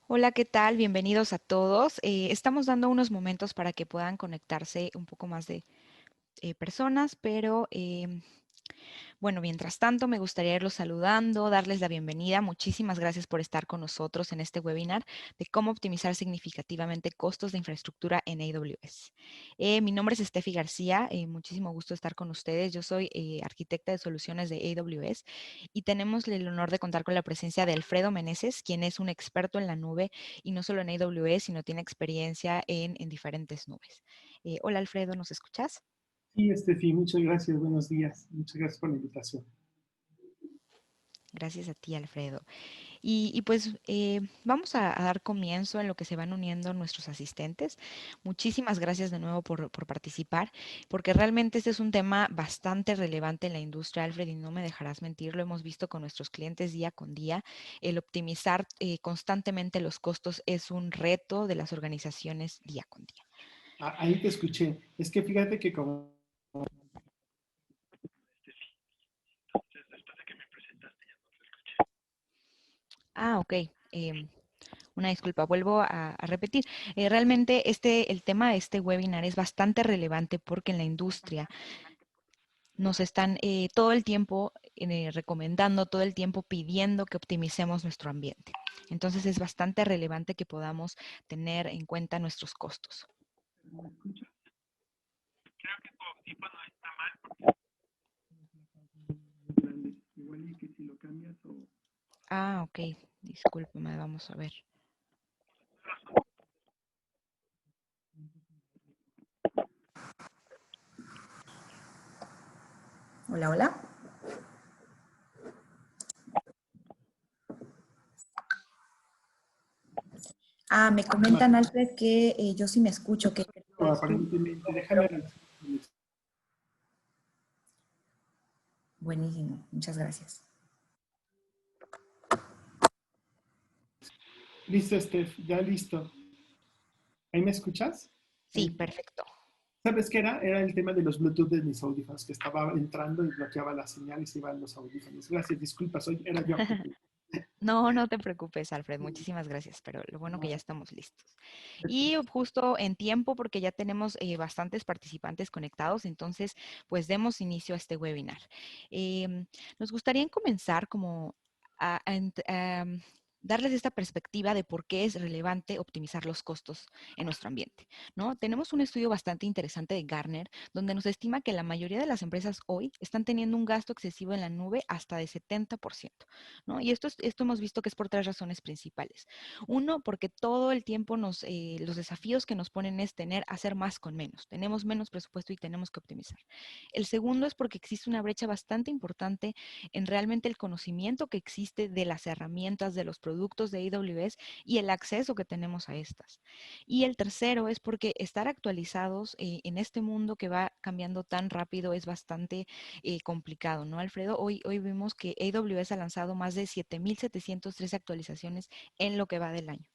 Hola, ¿qué tal? Bienvenidos a todos. Estamos dando unos momentos para que puedan conectarse un poco más de personas, pero bueno, mientras tanto me gustaría irlos saludando, darles la bienvenida. Muchísimas gracias por estar con nosotros en este webinar de cómo optimizar significativamente costos de infraestructura en AWS. Mi nombre es Steffi García, muchísimo gusto estar con ustedes. Yo soy arquitecta de soluciones de AWS y tenemos el honor de contar con la presencia de Alfredo Meneses, quien es un experto en la nube y no solo en AWS, sino tiene experiencia en diferentes nubes. Hola Alfredo, ¿nos escuchas? Sí, Estefi, muchas gracias, buenos días. Muchas gracias por la invitación. Gracias a ti, Alfredo. Pues vamos a dar comienzo en lo que se van uniendo nuestros asistentes. Muchísimas gracias de nuevo por participar, porque realmente este es un tema bastante relevante en la industria, Alfred, y no me dejarás mentir, lo hemos visto con nuestros clientes día con día. El optimizar constantemente los costos es un reto de las organizaciones día con día. Ahí te escuché. Es que fíjate que como... Ah, ok. Una disculpa, vuelvo a repetir. Realmente el tema de este webinar es bastante relevante porque en la industria nos están todo el tiempo recomendando, todo el tiempo pidiendo que optimicemos nuestro ambiente. Entonces es bastante relevante que podamos tener en cuenta nuestros costos. ¿Me escuchas? Creo que tu audífono está grande. Igual y que si lo cambias o... Ah, ok. Discúlpeme, vamos a ver. Hola, hola. Me Más, comentan, Alfred, que yo sí me escucho, que o eres tú. aparentemente, déjame revisar. Buenísimo, muchas gracias. Listo, Steph, ya listo. ¿Ahí me escuchas? Sí, perfecto. ¿Sabes qué era? Era el tema de los Bluetooth de mis audífonos, que estaba entrando y bloqueaba la señal y se iban los audífonos. Gracias, disculpa, era yo. No, no te preocupes, Alfred. Muchísimas gracias, pero lo bueno que ya estamos listos. Y justo en tiempo, porque ya tenemos bastantes participantes conectados, entonces, pues demos inicio a este webinar. Nos gustaría comenzar como a darles esta perspectiva de por qué es relevante optimizar los costos en nuestro ambiente, ¿no? Tenemos un estudio bastante interesante de Gartner, donde nos estima que la mayoría de las empresas hoy están teniendo un gasto excesivo en la nube hasta de 70%. ¿No? Y esto hemos visto que es por tres razones principales. Uno, porque todo el tiempo los desafíos que nos ponen es hacer más con menos. Tenemos menos presupuesto y tenemos que optimizar. El segundo es porque existe una brecha bastante importante en realmente el conocimiento que existe de las herramientas, de los productos de AWS y el acceso que tenemos a estas. Y el tercero es porque estar actualizados en este mundo que va cambiando tan rápido es bastante complicado, ¿no, Alfredo? Hoy vimos que AWS ha lanzado más de 7,713 actualizaciones en lo que va del año,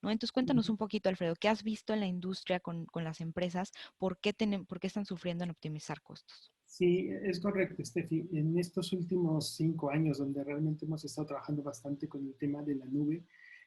¿no? Entonces cuéntanos un poquito, Alfredo, ¿qué has visto en la industria con las empresas? ¿Por qué están sufriendo en optimizar costos? Sí, es correcto, Steffi. En estos últimos 5 años, donde realmente hemos estado trabajando bastante con el tema de la nube,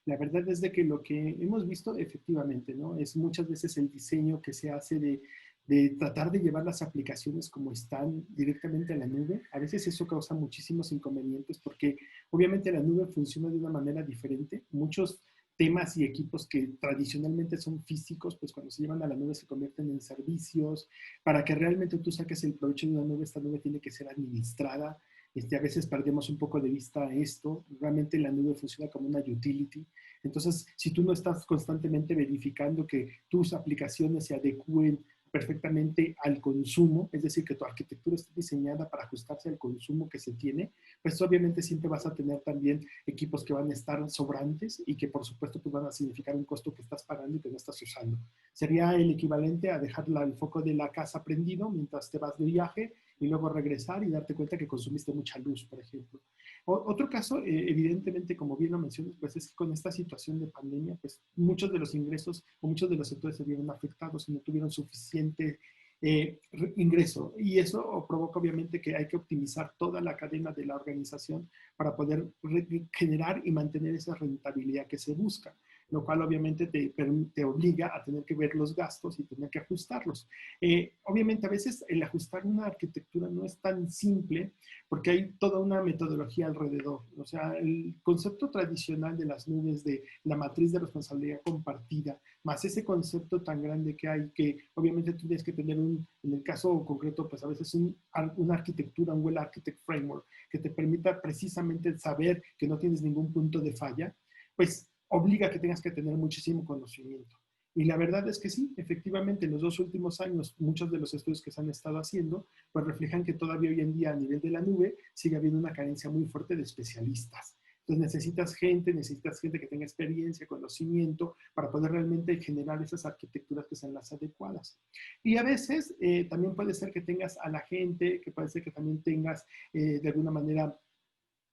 la verdad es de que lo que hemos visto efectivamente, ¿no? Es muchas veces el diseño que se hace de tratar de llevar las aplicaciones como están directamente a la nube. A veces eso causa muchísimos inconvenientes porque obviamente la nube funciona de una manera diferente. Muchos temas y equipos que tradicionalmente son físicos, pues cuando se llevan a la nube se convierten en servicios. Para que realmente tú saques el provecho de una nube, esta nube tiene que ser administrada. A veces perdemos un poco de vista esto. Realmente la nube funciona como una utility. Entonces, si tú no estás constantemente verificando que tus aplicaciones se adecúen perfectamente al consumo, es decir, que tu arquitectura esté diseñada para ajustarse al consumo que se tiene, pues obviamente siempre vas a tener también equipos que van a estar sobrantes y que por supuesto pues van a significar un costo que estás pagando y que no estás usando. Sería el equivalente a dejar el foco de la casa prendido mientras te vas de viaje y luego regresar y darte cuenta que consumiste mucha luz, por ejemplo. Otro caso, evidentemente, como bien lo mencionas, pues es que con esta situación de pandemia, pues muchos de los ingresos o muchos de los sectores se vieron afectados y no tuvieron suficiente ingreso. Y eso provoca obviamente que hay que optimizar toda la cadena de la organización para poder generar y mantener esa rentabilidad que se busca. lo cual obviamente te obliga a tener que ver los gastos y tener que ajustarlos. Obviamente a veces el ajustar una arquitectura no es tan simple porque hay toda una metodología alrededor. O sea, el concepto tradicional de las nubes, de la matriz de responsabilidad compartida, más ese concepto tan grande que hay, que obviamente tú tienes que tener en el caso concreto, pues a veces una arquitectura, un well architect framework, que te permita precisamente saber que no tienes ningún punto de falla, pues obliga a que tengas que tener muchísimo conocimiento. Y la verdad es que sí, efectivamente, en los 2 últimos años, muchos de los estudios que se han estado haciendo, pues reflejan que todavía hoy en día a nivel de la nube sigue habiendo una carencia muy fuerte de especialistas. Entonces necesitas gente que tenga experiencia, conocimiento, para poder realmente generar esas arquitecturas que sean las adecuadas. Y a veces también puede ser que tengas a la gente, que puede ser que también tengas de alguna manera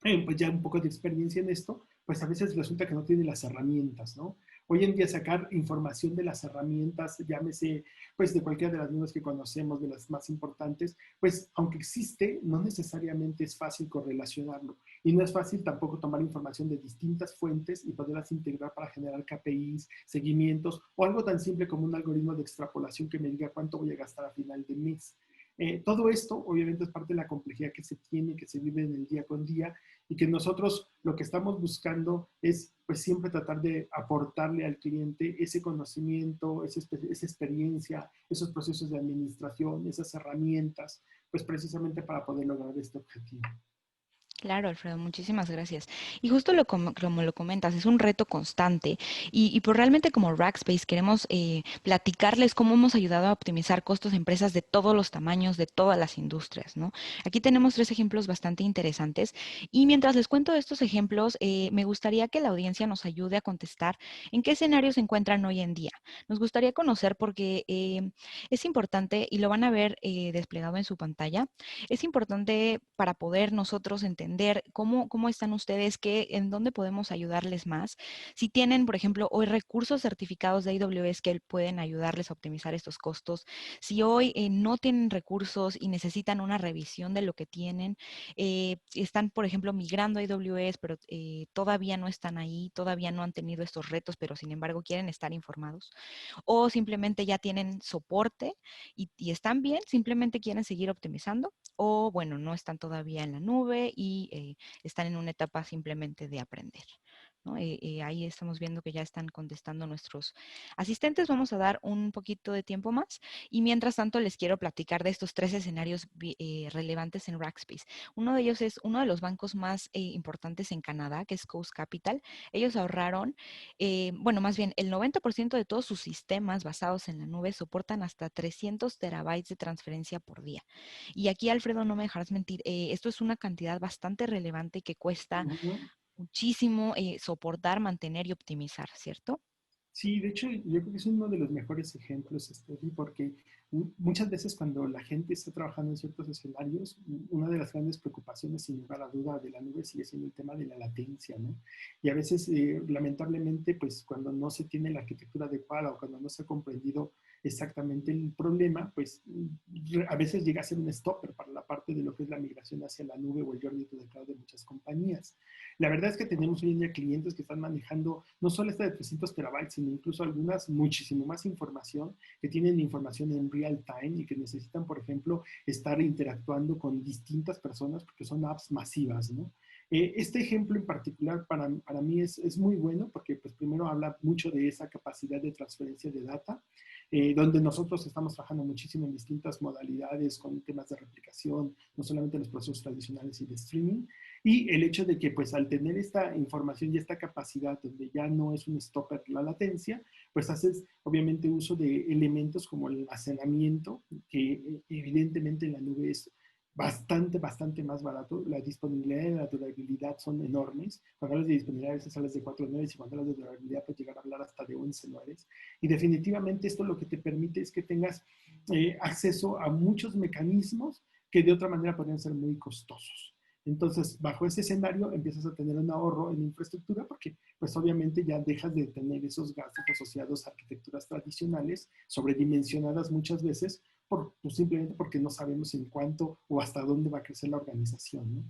pues ya un poco de experiencia en esto, pues a veces resulta que no tiene las herramientas, ¿no? Hoy en día sacar información de las herramientas, llámese pues de cualquiera de las nubes que conocemos, de las más importantes, pues aunque existe, no necesariamente es fácil correlacionarlo. Y no es fácil tampoco tomar información de distintas fuentes y poderlas integrar para generar KPIs, seguimientos o algo tan simple como un algoritmo de extrapolación que me diga cuánto voy a gastar a final de mes. Todo esto obviamente es parte de la complejidad que se tiene, que se vive en el día con día y que nosotros lo que estamos buscando es pues siempre tratar de aportarle al cliente ese conocimiento, esa experiencia, esos procesos de administración, esas herramientas, pues precisamente para poder lograr este objetivo. Claro, Alfredo, muchísimas gracias. Y justo como lo comentas, es un reto constante y pues realmente como Rackspace queremos platicarles cómo hemos ayudado a optimizar costos de empresas de todos los tamaños, de todas las industrias, ¿no? Aquí tenemos 3 ejemplos bastante interesantes y mientras les cuento estos ejemplos, me gustaría que la audiencia nos ayude a contestar en qué escenarios se encuentran hoy en día. Nos gustaría conocer porque es importante y lo van a ver desplegado en su pantalla. Es importante para poder nosotros entender cómo están ustedes, en dónde podemos ayudarles más. Si tienen, por ejemplo, hoy recursos certificados de AWS que pueden ayudarles a optimizar estos costos. Si hoy no tienen recursos y necesitan una revisión de lo que tienen, están, por ejemplo, migrando a AWS, pero todavía no están ahí, todavía no han tenido estos retos, pero sin embargo quieren estar informados. O simplemente ya tienen soporte y están bien, simplemente quieren seguir optimizando o bueno, no están todavía en la nube y están en una etapa simplemente de aprender, ¿no? Ahí estamos viendo que ya están contestando nuestros asistentes. Vamos a dar un poquito de tiempo más y mientras tanto les quiero platicar de estos 3 escenarios relevantes en Rackspace. Uno de ellos es uno de los bancos más importantes en Canadá, que es Coast Capital. Ellos ahorraron, bueno, más bien el 90% de todos sus sistemas basados en la nube soportan hasta 300 terabytes de transferencia por día. Y aquí, Alfredo, no me dejarás mentir, esto es una cantidad bastante relevante que cuesta Uh -huh. muchísimo soportar, mantener y optimizar, ¿cierto? Sí, de hecho, yo creo que es uno de los mejores ejemplos, Steffi, porque muchas veces cuando la gente está trabajando en ciertos escenarios, una de las grandes preocupaciones, sin lugar a duda, de la nube sigue siendo el tema de la latencia, ¿no? Y a veces, lamentablemente, pues cuando no se tiene la arquitectura adecuada o cuando no se ha comprendido exactamente el problema, pues a veces llega a ser un stopper para la parte de lo que es la migración hacia la nube o el journey to the cloud de muchas compañías. La verdad es que tenemos hoy en día clientes que están manejando no solo esta de 300 terabytes, sino incluso algunas muchísimo más información, que tienen información en real time y que necesitan, por ejemplo, estar interactuando con distintas personas porque son apps masivas, ¿no? Este ejemplo en particular para mí es muy bueno porque pues primero habla mucho de esa capacidad de transferencia de data, donde nosotros estamos trabajando muchísimo en distintas modalidades con temas de replicación, no solamente los procesos tradicionales y de streaming, y el hecho de que pues al tener esta información y esta capacidad donde ya no es un stopper la latencia, pues haces obviamente uso de elementos como el almacenamiento, que evidentemente en la nube es bastante más barato. La disponibilidad y la durabilidad son enormes. Cuando hablas de disponibilidad, a veces hablas de 4 9 y cuando hablas de durabilidad puedes llegar a hablar hasta de 11 9. Y definitivamente esto lo que te permite es que tengas acceso a muchos mecanismos que de otra manera podrían ser muy costosos. Entonces, bajo ese escenario empiezas a tener un ahorro en infraestructura porque, pues obviamente ya dejas de tener esos gastos asociados a arquitecturas tradicionales, sobredimensionadas muchas veces, pues simplemente porque no sabemos en cuánto o hasta dónde va a crecer la organización, ¿no?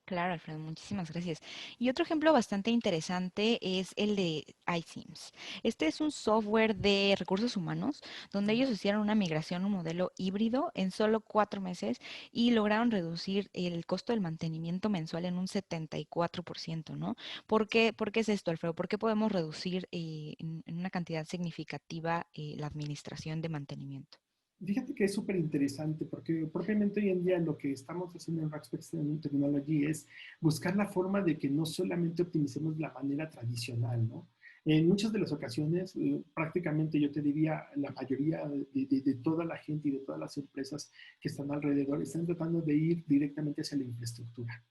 Claro, Alfredo, muchísimas gracias. Y otro ejemplo bastante interesante es el de iSIMS. Este es un software de recursos humanos donde ellos hicieron una migración, un modelo híbrido en solo 4 meses y lograron reducir el costo del mantenimiento mensual en un 74%, ¿no? Por qué es esto, Alfredo? ¿Por qué podemos reducir en una cantidad significativa la administración de mantenimiento? Fíjate que es súper interesante porque propiamente hoy en día lo que estamos haciendo en Rackspace Technology es buscar la forma de que no solamente optimicemos la manera tradicional, ¿no? En muchas de las ocasiones, prácticamente yo te diría, la mayoría de toda la gente y de todas las empresas que están alrededor están tratando de ir directamente hacia la infraestructura.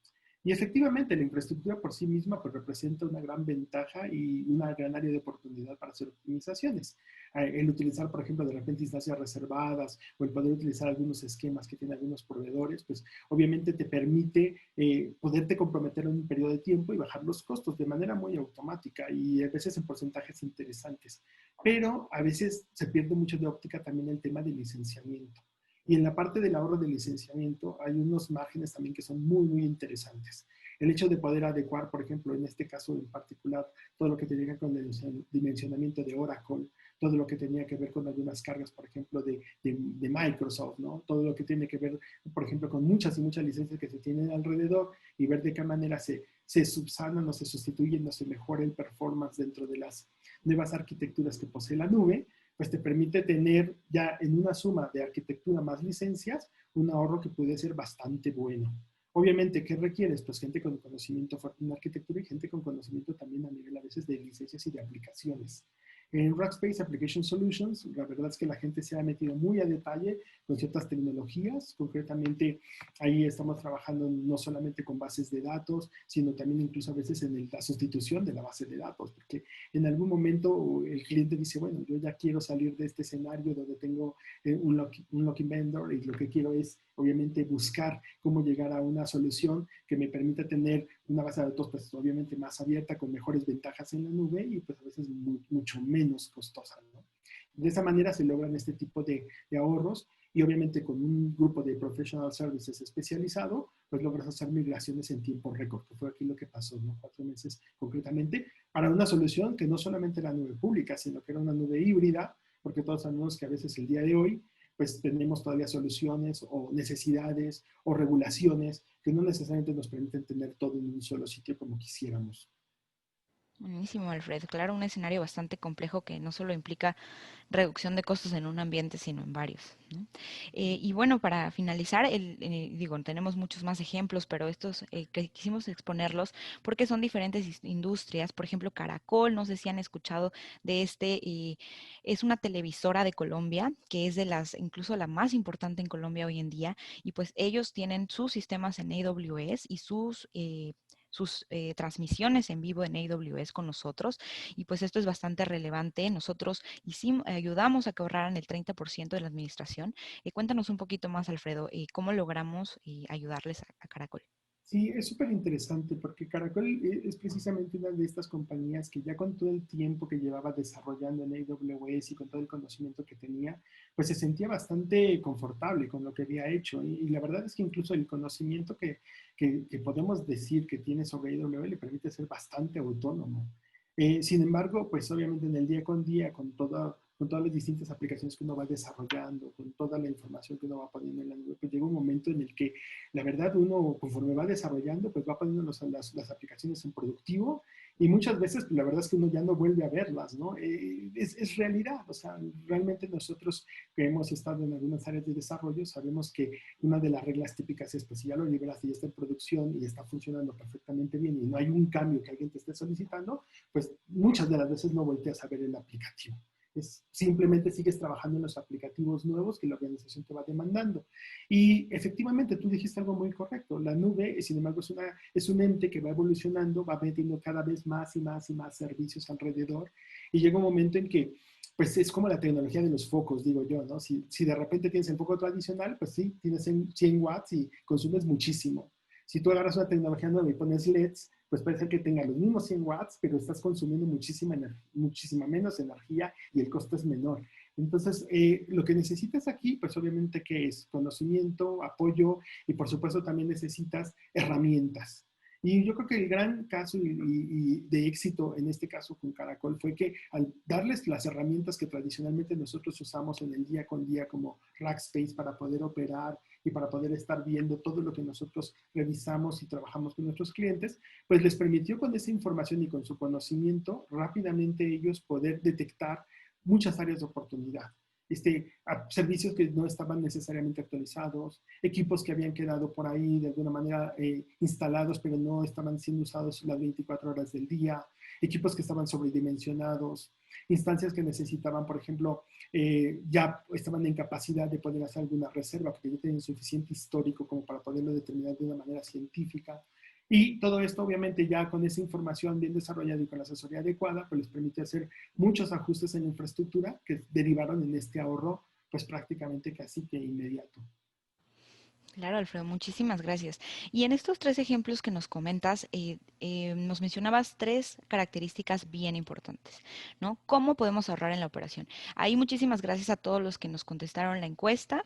Y efectivamente, la infraestructura por sí misma pues, representa una gran ventaja y una gran área de oportunidad para hacer optimizaciones. El utilizar, por ejemplo, de repente instancias reservadas o el poder utilizar algunos esquemas que tienen algunos proveedores, pues obviamente te permite poderte comprometer en un periodo de tiempo y bajar los costos de manera muy automática y a veces en porcentajes interesantes. Pero a veces se pierde mucho de óptica también el tema del licenciamiento. Y en la parte del ahorro de licenciamiento hay unos márgenes también que son muy, muy interesantes. El hecho de poder adecuar, por ejemplo, en este caso en particular, todo lo que tenía con el dimensionamiento de Oracle, todo lo que tenía que ver con algunas cargas, por ejemplo, de Microsoft, ¿no? Todo lo que tiene que ver, por ejemplo, con muchas y muchas licencias que se tienen alrededor y ver de qué manera se subsanan o se sustituyen o se mejora el performance dentro de las nuevas arquitecturas que posee la nube, pues te permite tener ya en una suma de arquitectura más licencias un ahorro que puede ser bastante bueno. Obviamente, ¿qué requieres? Pues gente con conocimiento fuerte en arquitectura y gente con conocimiento también a nivel a veces de licencias y de aplicaciones. En Rackspace Application Solutions, la verdad es que la gente se ha metido muy a detalle con ciertas tecnologías. Concretamente, ahí estamos trabajando no solamente con bases de datos, sino también incluso a veces en la sustitución de la base de datos, porque en algún momento el cliente dice, bueno, yo ya quiero salir de este escenario donde tengo un locking vendor y lo que quiero es, obviamente, buscar cómo llegar a una solución que me permita tener una base de datos, pues, obviamente, más abierta, con mejores ventajas en la nube y, pues, a veces mucho menos costosa, ¿no? De esa manera se logran este tipo de ahorros y obviamente con un grupo de professional services especializado, pues logras hacer migraciones en tiempo récord, que fue aquí lo que pasó, ¿no? 4 meses concretamente, para una solución que no solamente era nube pública, sino que era una nube híbrida, porque todos sabemos que a veces el día de hoy, pues tenemos todavía soluciones o necesidades o regulaciones que no necesariamente nos permiten tener todo en un solo sitio como quisiéramos. Buenísimo, Alfred. Claro, un escenario bastante complejo que no solo implica reducción de costos en un ambiente, sino en varios, ¿no? Y bueno, para finalizar, digo, tenemos muchos más ejemplos, pero estos que quisimos exponerlos porque son diferentes industrias. Por ejemplo, Caracol, no sé si han escuchado de es una televisora de Colombia, que es de incluso la más importante en Colombia hoy en día, y pues ellos tienen sus sistemas en AWS y sus transmisiones en vivo en AWS con nosotros, y pues esto es bastante relevante. Nosotros ayudamos a que ahorraran el 30% de la administración. Cuéntanos un poquito más, Alfredo, cómo logramos ayudarles a Caracol. Sí, es súper interesante porque Caracol es precisamente una de estas compañías que ya con todo el tiempo que llevaba desarrollando en AWS y con todo el conocimiento que tenía, pues se sentía bastante confortable con lo que había hecho. Y la verdad es que incluso el conocimiento que podemos decir que tiene sobre AWS le permite ser bastante autónomo. Sin embargo, pues obviamente en el día con día, con todas las distintas aplicaciones que uno va desarrollando, con toda la información que uno va poniendo en la nube, pues llega un momento en el que la verdad uno conforme va desarrollando, pues va poniendo las aplicaciones en productivo y muchas veces pues, la verdad es que uno ya no vuelve a verlas, ¿no? Es realidad, o sea, realmente nosotros que hemos estado en algunas áreas de desarrollo sabemos que una de las reglas típicas es, pues si ya lo liberaste y está en producción y está funcionando perfectamente bien y no hay un cambio que alguien te esté solicitando, pues muchas de las veces no volteas a ver el aplicativo. Simplemente sigues trabajando en los aplicativos nuevos que la organización te va demandando. Y efectivamente, tú dijiste algo muy correcto. La nube, sin embargo, es un ente que va evolucionando, va metiendo cada vez más y más y más servicios alrededor. Y llega un momento en que, pues es como la tecnología de los focos, digo yo, ¿no? Si de repente tienes el foco tradicional, pues sí, tienes 100 watts y consumes muchísimo. Si tú agarras una tecnología nueva y pones LEDs, pues puede ser que tenga los mismos 100 watts, pero estás consumiendo muchísima menos energía y el costo es menor. Entonces, lo que necesitas aquí, pues obviamente que es conocimiento, apoyo y por supuesto también necesitas herramientas. Y yo creo que el gran caso y de éxito en este caso con Caracol fue que al darles las herramientas que tradicionalmente nosotros usamos en el día con día como Rackspace para poder operar y para poder estar viendo todo lo que nosotros revisamos y trabajamos con nuestros clientes, pues les permitió con esa información y con su conocimiento rápidamente ellos poder detectar muchas áreas de oportunidad. Servicios que no estaban necesariamente actualizados, equipos que habían quedado por ahí de alguna manera instalados, pero no estaban siendo usados las 24 horas del día, equipos que estaban sobredimensionados, instancias que necesitaban, por ejemplo, ya estaban en capacidad de poder hacer alguna reserva, porque ya tenían suficiente histórico como para poderlo determinar de una manera científica. Y todo esto, obviamente, ya con esa información bien desarrollada y con la asesoría adecuada, pues les permite hacer muchos ajustes en la infraestructura que derivaron en este ahorro, pues prácticamente casi que inmediato. Claro, Alfredo, muchísimas gracias. Y en estos tres ejemplos que nos comentas, nos mencionabas tres características bien importantes, ¿no? ¿Cómo podemos ahorrar en la operación? Ahí muchísimas gracias a todos los que nos contestaron la encuesta.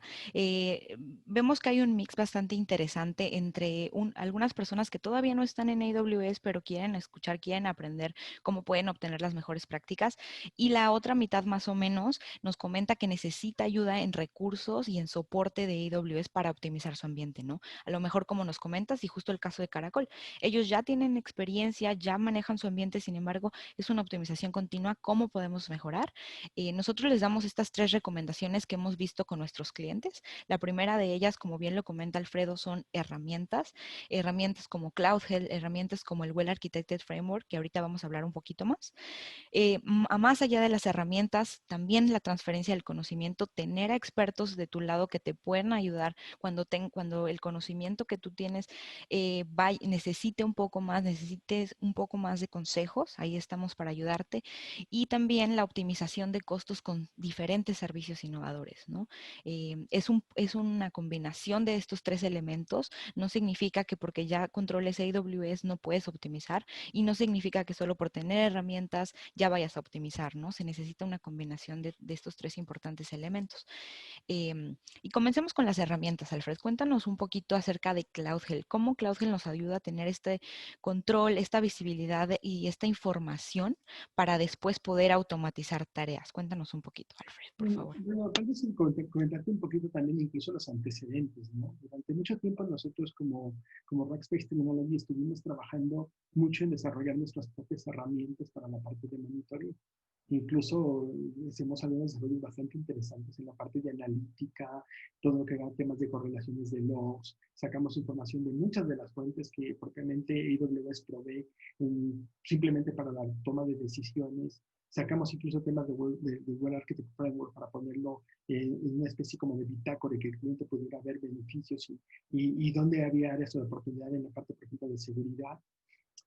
Vemos que hay un mix bastante interesante entre algunas personas que todavía no están en AWS, pero quieren escuchar, quieren aprender cómo pueden obtener las mejores prácticas. Y la otra mitad más o menos nos comenta que necesita ayuda en recursos y en soporte de AWS para optimizar su ambiente, ¿no? A lo mejor como nos comentas y justo el caso de Caracol, ellos ya tienen experiencia, ya manejan su ambiente, sin embargo, es una optimización continua. ¿Cómo podemos mejorar? Nosotros les damos estas tres recomendaciones que hemos visto con nuestros clientes. La primera de ellas, como bien lo comenta Alfredo, son herramientas como CloudHealth, herramientas como el Well Architected Framework, que ahorita vamos a hablar un poquito más. A más allá de las herramientas, también la transferencia del conocimiento, tener a expertos de tu lado que te puedan ayudar cuando el conocimiento que tú tienes necesite un poco más, necesites un poco más de consejos, ahí estamos para ayudarte. Y también la optimización de costos con diferentes servicios innovadores, ¿no? Es una combinación de estos tres elementos. No significa que porque ya controles AWS no puedes optimizar y no significa que solo por tener herramientas ya vayas a optimizar, ¿no? Se necesita una combinación de estos tres importantes elementos. Y comencemos con las herramientas, Alfred. Cuéntanos un poquito acerca de CloudHealth. ¿Cómo CloudHealth nos ayuda a tener este control, esta visibilidad y esta información para después poder automatizar tareas? Cuéntanos un poquito, Alfred, por favor. Bueno, tal vez comentarte un poquito también incluso los antecedentes, ¿no? Durante mucho tiempo nosotros como Rackspace Technology estuvimos trabajando mucho en desarrollar nuestras propias herramientas para la parte de monitoreo. Incluso hicimos algunos desarrollos bastante interesantes en la parte de analítica, todo lo que eran temas de correlaciones de logs, sacamos información de muchas de las fuentes que propiamente AWS provee simplemente para la toma de decisiones. Sacamos incluso temas de Well Architect Framework para ponerlo en una especie como de bitácora y que el cliente pudiera ver beneficios y dónde había áreas de oportunidad en la parte, por ejemplo, de seguridad.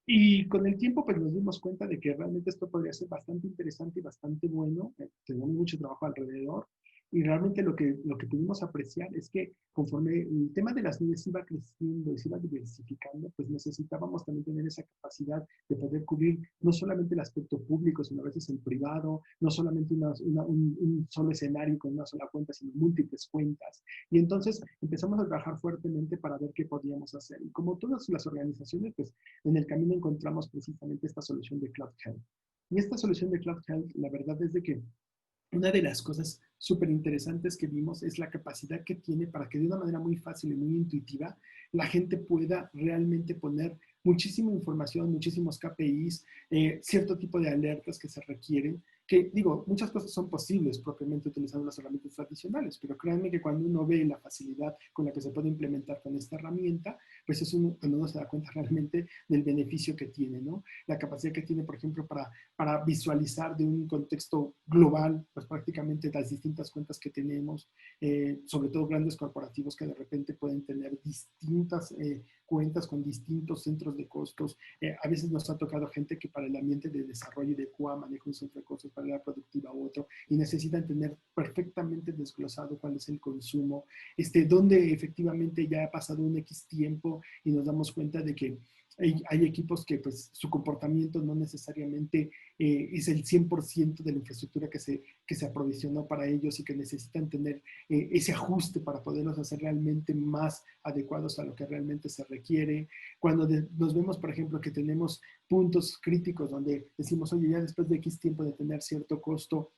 Y con el tiempo, pues nos dimos cuenta de que realmente esto podría ser bastante interesante y bastante bueno. Tenemos mucho trabajo alrededor. Y realmente lo que pudimos apreciar es que conforme el tema de las nubes iba creciendo y se iba diversificando, pues necesitábamos también tener esa capacidad de poder cubrir no solamente el aspecto público, sino a veces el privado, no solamente un solo escenario con una sola cuenta, sino múltiples cuentas. Y entonces empezamos a trabajar fuertemente para ver qué podíamos hacer. Y como todas las organizaciones, pues en el camino encontramos precisamente esta solución de Cloud Health. Y esta solución de Cloud Health, la verdad es de que una de las cosas súper interesantes que vimos es la capacidad que tiene para que de una manera muy fácil y muy intuitiva la gente pueda realmente poner muchísima información, muchísimos KPIs, cierto tipo de alertas que se requieren, que digo, muchas cosas son posibles propiamente utilizando las herramientas tradicionales, pero créanme que cuando uno ve la facilidad con la que se puede implementar con esta herramienta, pues es cuando uno se da cuenta realmente del beneficio que tiene, ¿no? La capacidad que tiene, por ejemplo, para visualizar de un contexto global, pues prácticamente las distintas cuentas que tenemos, sobre todo grandes corporativos que de repente pueden tener distintas cuentas con distintos centros de costos. A veces nos ha tocado gente que para el ambiente de desarrollo y de QA maneja un centro de costos para la productiva u otro y necesitan tener perfectamente desglosado cuál es el consumo, donde efectivamente ya ha pasado un X tiempo y nos damos cuenta de que hay equipos que pues su comportamiento no necesariamente es el 100% de la infraestructura que se aprovisionó para ellos y que necesitan tener ese ajuste para poderlos hacer realmente más adecuados a lo que realmente se requiere. Cuando nos vemos, por ejemplo, que tenemos puntos críticos donde decimos, oye, ya después de X tiempo de tener cierto costo,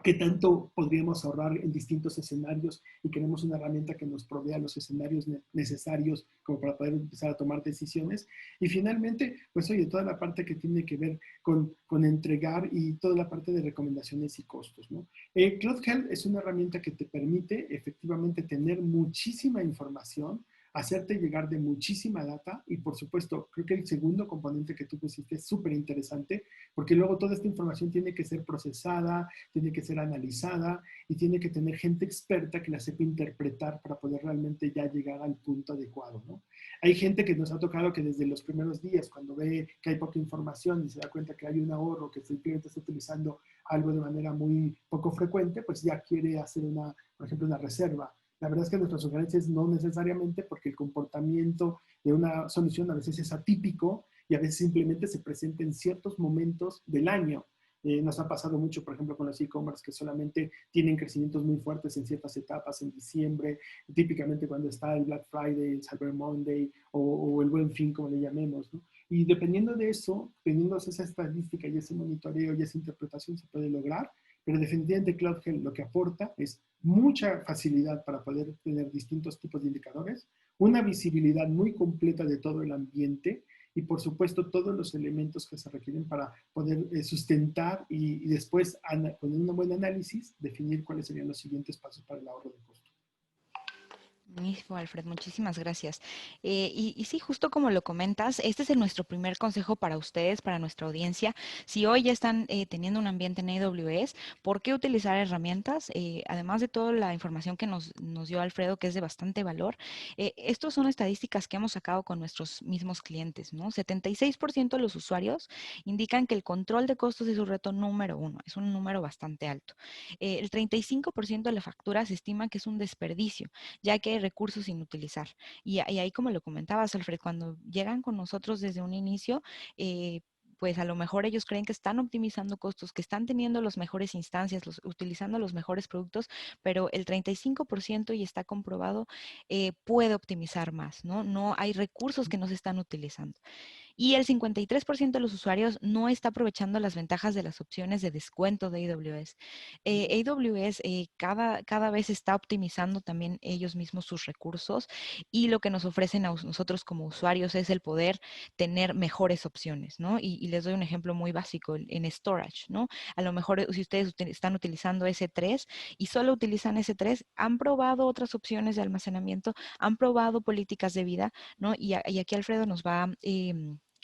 qué tanto podríamos ahorrar en distintos escenarios y queremos una herramienta que nos provea los escenarios necesarios como para poder empezar a tomar decisiones. Y finalmente, pues oye, toda la parte que tiene que ver con entregar y toda la parte de recomendaciones y costos, ¿no? Cloud Health es una herramienta que te permite efectivamente tener muchísima información, hacerte llegar de muchísima data y por supuesto, creo que el segundo componente que tú pusiste es súper interesante porque luego toda esta información tiene que ser procesada, tiene que ser analizada y tiene que tener gente experta que la sepa interpretar para poder realmente ya llegar al punto adecuado, ¿no? Hay gente que nos ha tocado que desde los primeros días, cuando ve que hay poca información y se da cuenta que hay un ahorro, que el cliente está utilizando algo de manera muy poco frecuente, pues ya quiere hacer una, por ejemplo, una reserva. La verdad es que nuestra sugerencia es no necesariamente porque el comportamiento de una solución a veces es atípico y a veces simplemente se presenta en ciertos momentos del año. Nos ha pasado mucho, por ejemplo, con los e-commerce que solamente tienen crecimientos muy fuertes en ciertas etapas, en diciembre, típicamente cuando está el Black Friday, el Cyber Monday o el Buen Fin, como le llamemos, ¿no? Y dependiendo de eso, teniendo esa estadística y ese monitoreo y esa interpretación se puede lograr, pero definitivamente Cloud Health lo que aporta es mucha facilidad para poder tener distintos tipos de indicadores, una visibilidad muy completa de todo el ambiente y por supuesto todos los elementos que se requieren para poder sustentar y después con un buen análisis definir cuáles serían los siguientes pasos para el ahorro de costo. Buenísimo, Alfred, muchísimas gracias. Y sí, justo como lo comentas, este es nuestro primer consejo para ustedes, para nuestra audiencia. Si hoy ya están teniendo un ambiente en AWS, ¿por qué utilizar herramientas? Además de toda la información que nos dio Alfredo, que es de bastante valor, estos son estadísticas que hemos sacado con nuestros mismos clientes, ¿no? 76% de los usuarios indican que el control de costos es su reto número uno, es un número bastante alto. El 35% de la factura se estima que es un desperdicio ya que hay recursos sin utilizar. Y ahí, como lo comentabas, Alfred, cuando llegan con nosotros desde un inicio, pues a lo mejor ellos creen que están optimizando costos, que están teniendo las mejores instancias, utilizando los mejores productos, pero el 35% y está comprobado puede optimizar más, ¿no? No hay recursos que no se están utilizando. Y el 53% de los usuarios no está aprovechando las ventajas de las opciones de descuento de AWS. AWS cada vez está optimizando también ellos mismos sus recursos y lo que nos ofrecen a nosotros como usuarios es el poder tener mejores opciones, ¿no? Y les doy un ejemplo muy básico en storage, ¿no? A lo mejor si ustedes están utilizando S3 y solo utilizan S3, han probado otras opciones de almacenamiento, han probado políticas de vida, ¿no? Y aquí Alfredo nos va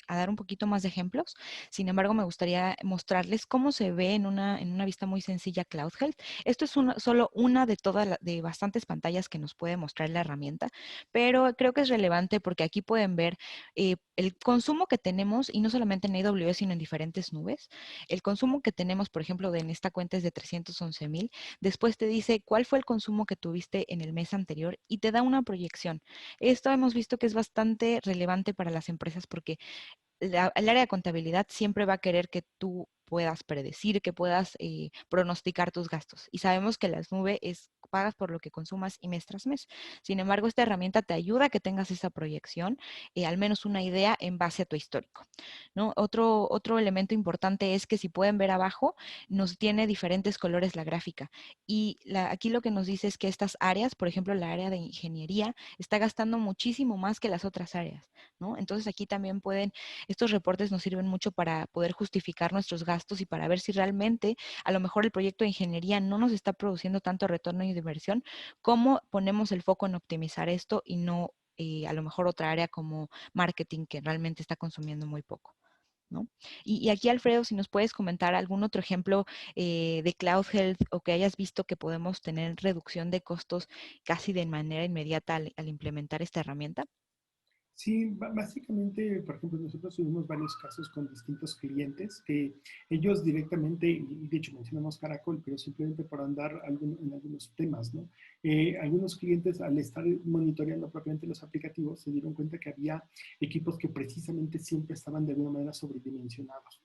a dar un poquito más de ejemplos. Sin embargo, me gustaría mostrarles cómo se ve en una vista muy sencilla Cloud Health. Esto es solo una de bastantes pantallas que nos puede mostrar la herramienta, pero creo que es relevante porque aquí pueden ver el consumo que tenemos, y no solamente en AWS, sino en diferentes nubes. El consumo que tenemos, por ejemplo, en esta cuenta es de 311,000. Después te dice cuál fue el consumo que tuviste en el mes anterior y te da una proyección. Esto hemos visto que es bastante relevante para las empresas porque el área de contabilidad siempre va a querer que tú puedas predecir, que puedas pronosticar tus gastos. Y sabemos que las nubes pagas por lo que consumas y mes tras mes. Sin embargo, esta herramienta te ayuda a que tengas esa proyección, al menos una idea en base a tu histórico, ¿no? Otro elemento importante es que si pueden ver abajo, nos tiene diferentes colores la gráfica. Y aquí lo que nos dice es que estas áreas, por ejemplo, la área de ingeniería, está gastando muchísimo más que las otras áreas, ¿no? Entonces aquí también estos reportes nos sirven mucho para poder justificar nuestros gastos y para ver si realmente a lo mejor el proyecto de ingeniería no nos está produciendo tanto retorno y inversión, cómo ponemos el foco en optimizar esto y no a lo mejor otra área como marketing que realmente está consumiendo muy poco, ¿no? Y aquí, Alfredo, si nos puedes comentar algún otro ejemplo de Cloud Health o que hayas visto que podemos tener reducción de costos casi de manera inmediata al implementar esta herramienta. Sí, básicamente, por ejemplo, nosotros tuvimos varios casos con distintos clientes que ellos directamente, y de hecho mencionamos Caracol, pero simplemente por andar en algunos temas, ¿no? Algunos clientes al estar monitoreando propiamente los aplicativos se dieron cuenta que había equipos que precisamente siempre estaban de alguna manera sobredimensionados.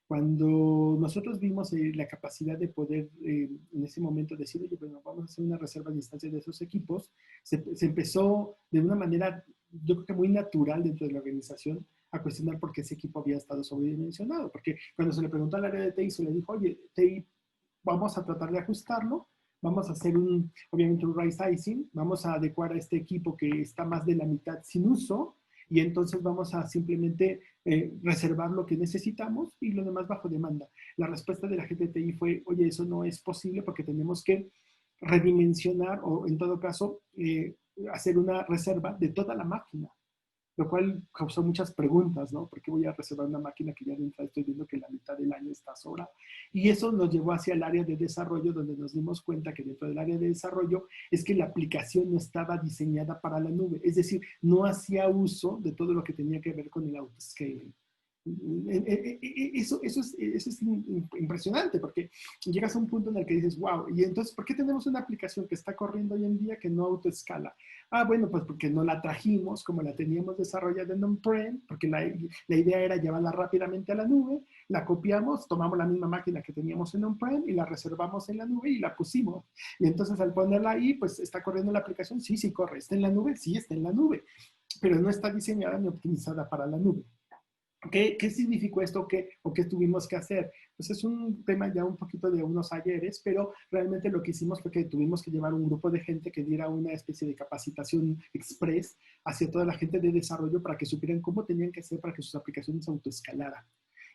Cuando nosotros vimos la capacidad de poder en ese momento decir, oye, bueno, vamos a hacer una reserva de instancias de esos equipos, se empezó de una manera, yo creo que muy natural dentro de la organización, a cuestionar por qué ese equipo había estado sobredimensionado. Porque cuando se le preguntó al área de TI, se le dijo, oye, TI, vamos a tratar de ajustarlo, vamos a hacer obviamente un right sizing, vamos a adecuar a este equipo que está más de la mitad sin uso, y entonces vamos a simplemente reservar lo que necesitamos y lo demás bajo demanda. La respuesta de la gente de TI fue, oye, eso no es posible porque tenemos que redimensionar o en todo caso hacer una reserva de toda la máquina, lo cual causó muchas preguntas, ¿no? ¿Por qué voy a reservar una máquina que ya de entrada estoy viendo que la mitad del año está sobrada? Y eso nos llevó hacia el área de desarrollo, donde nos dimos cuenta que dentro del área de desarrollo es que la aplicación no estaba diseñada para la nube, es decir, no hacía uso de todo lo que tenía que ver con el autoscaling. Eso es impresionante porque llegas a un punto en el que dices, wow, y entonces, ¿por qué tenemos una aplicación que está corriendo hoy en día que no autoescala? Ah, bueno, pues porque no la trajimos como la teníamos desarrollada en on-prem, porque la idea era llevarla rápidamente a la nube, la copiamos, tomamos la misma máquina que teníamos en on-prem y la reservamos en la nube y la pusimos. Y entonces al ponerla ahí, pues está corriendo la aplicación, sí, sí corre, está en la nube, sí, está en la nube, pero no está diseñada ni optimizada para la nube. ¿Qué significó esto o qué tuvimos que hacer? Pues es un tema ya un poquito de unos ayeres, pero realmente lo que hicimos fue que tuvimos que llevar un grupo de gente que diera una especie de capacitación express hacia toda la gente de desarrollo para que supieran cómo tenían que hacer para que sus aplicaciones autoescalaran.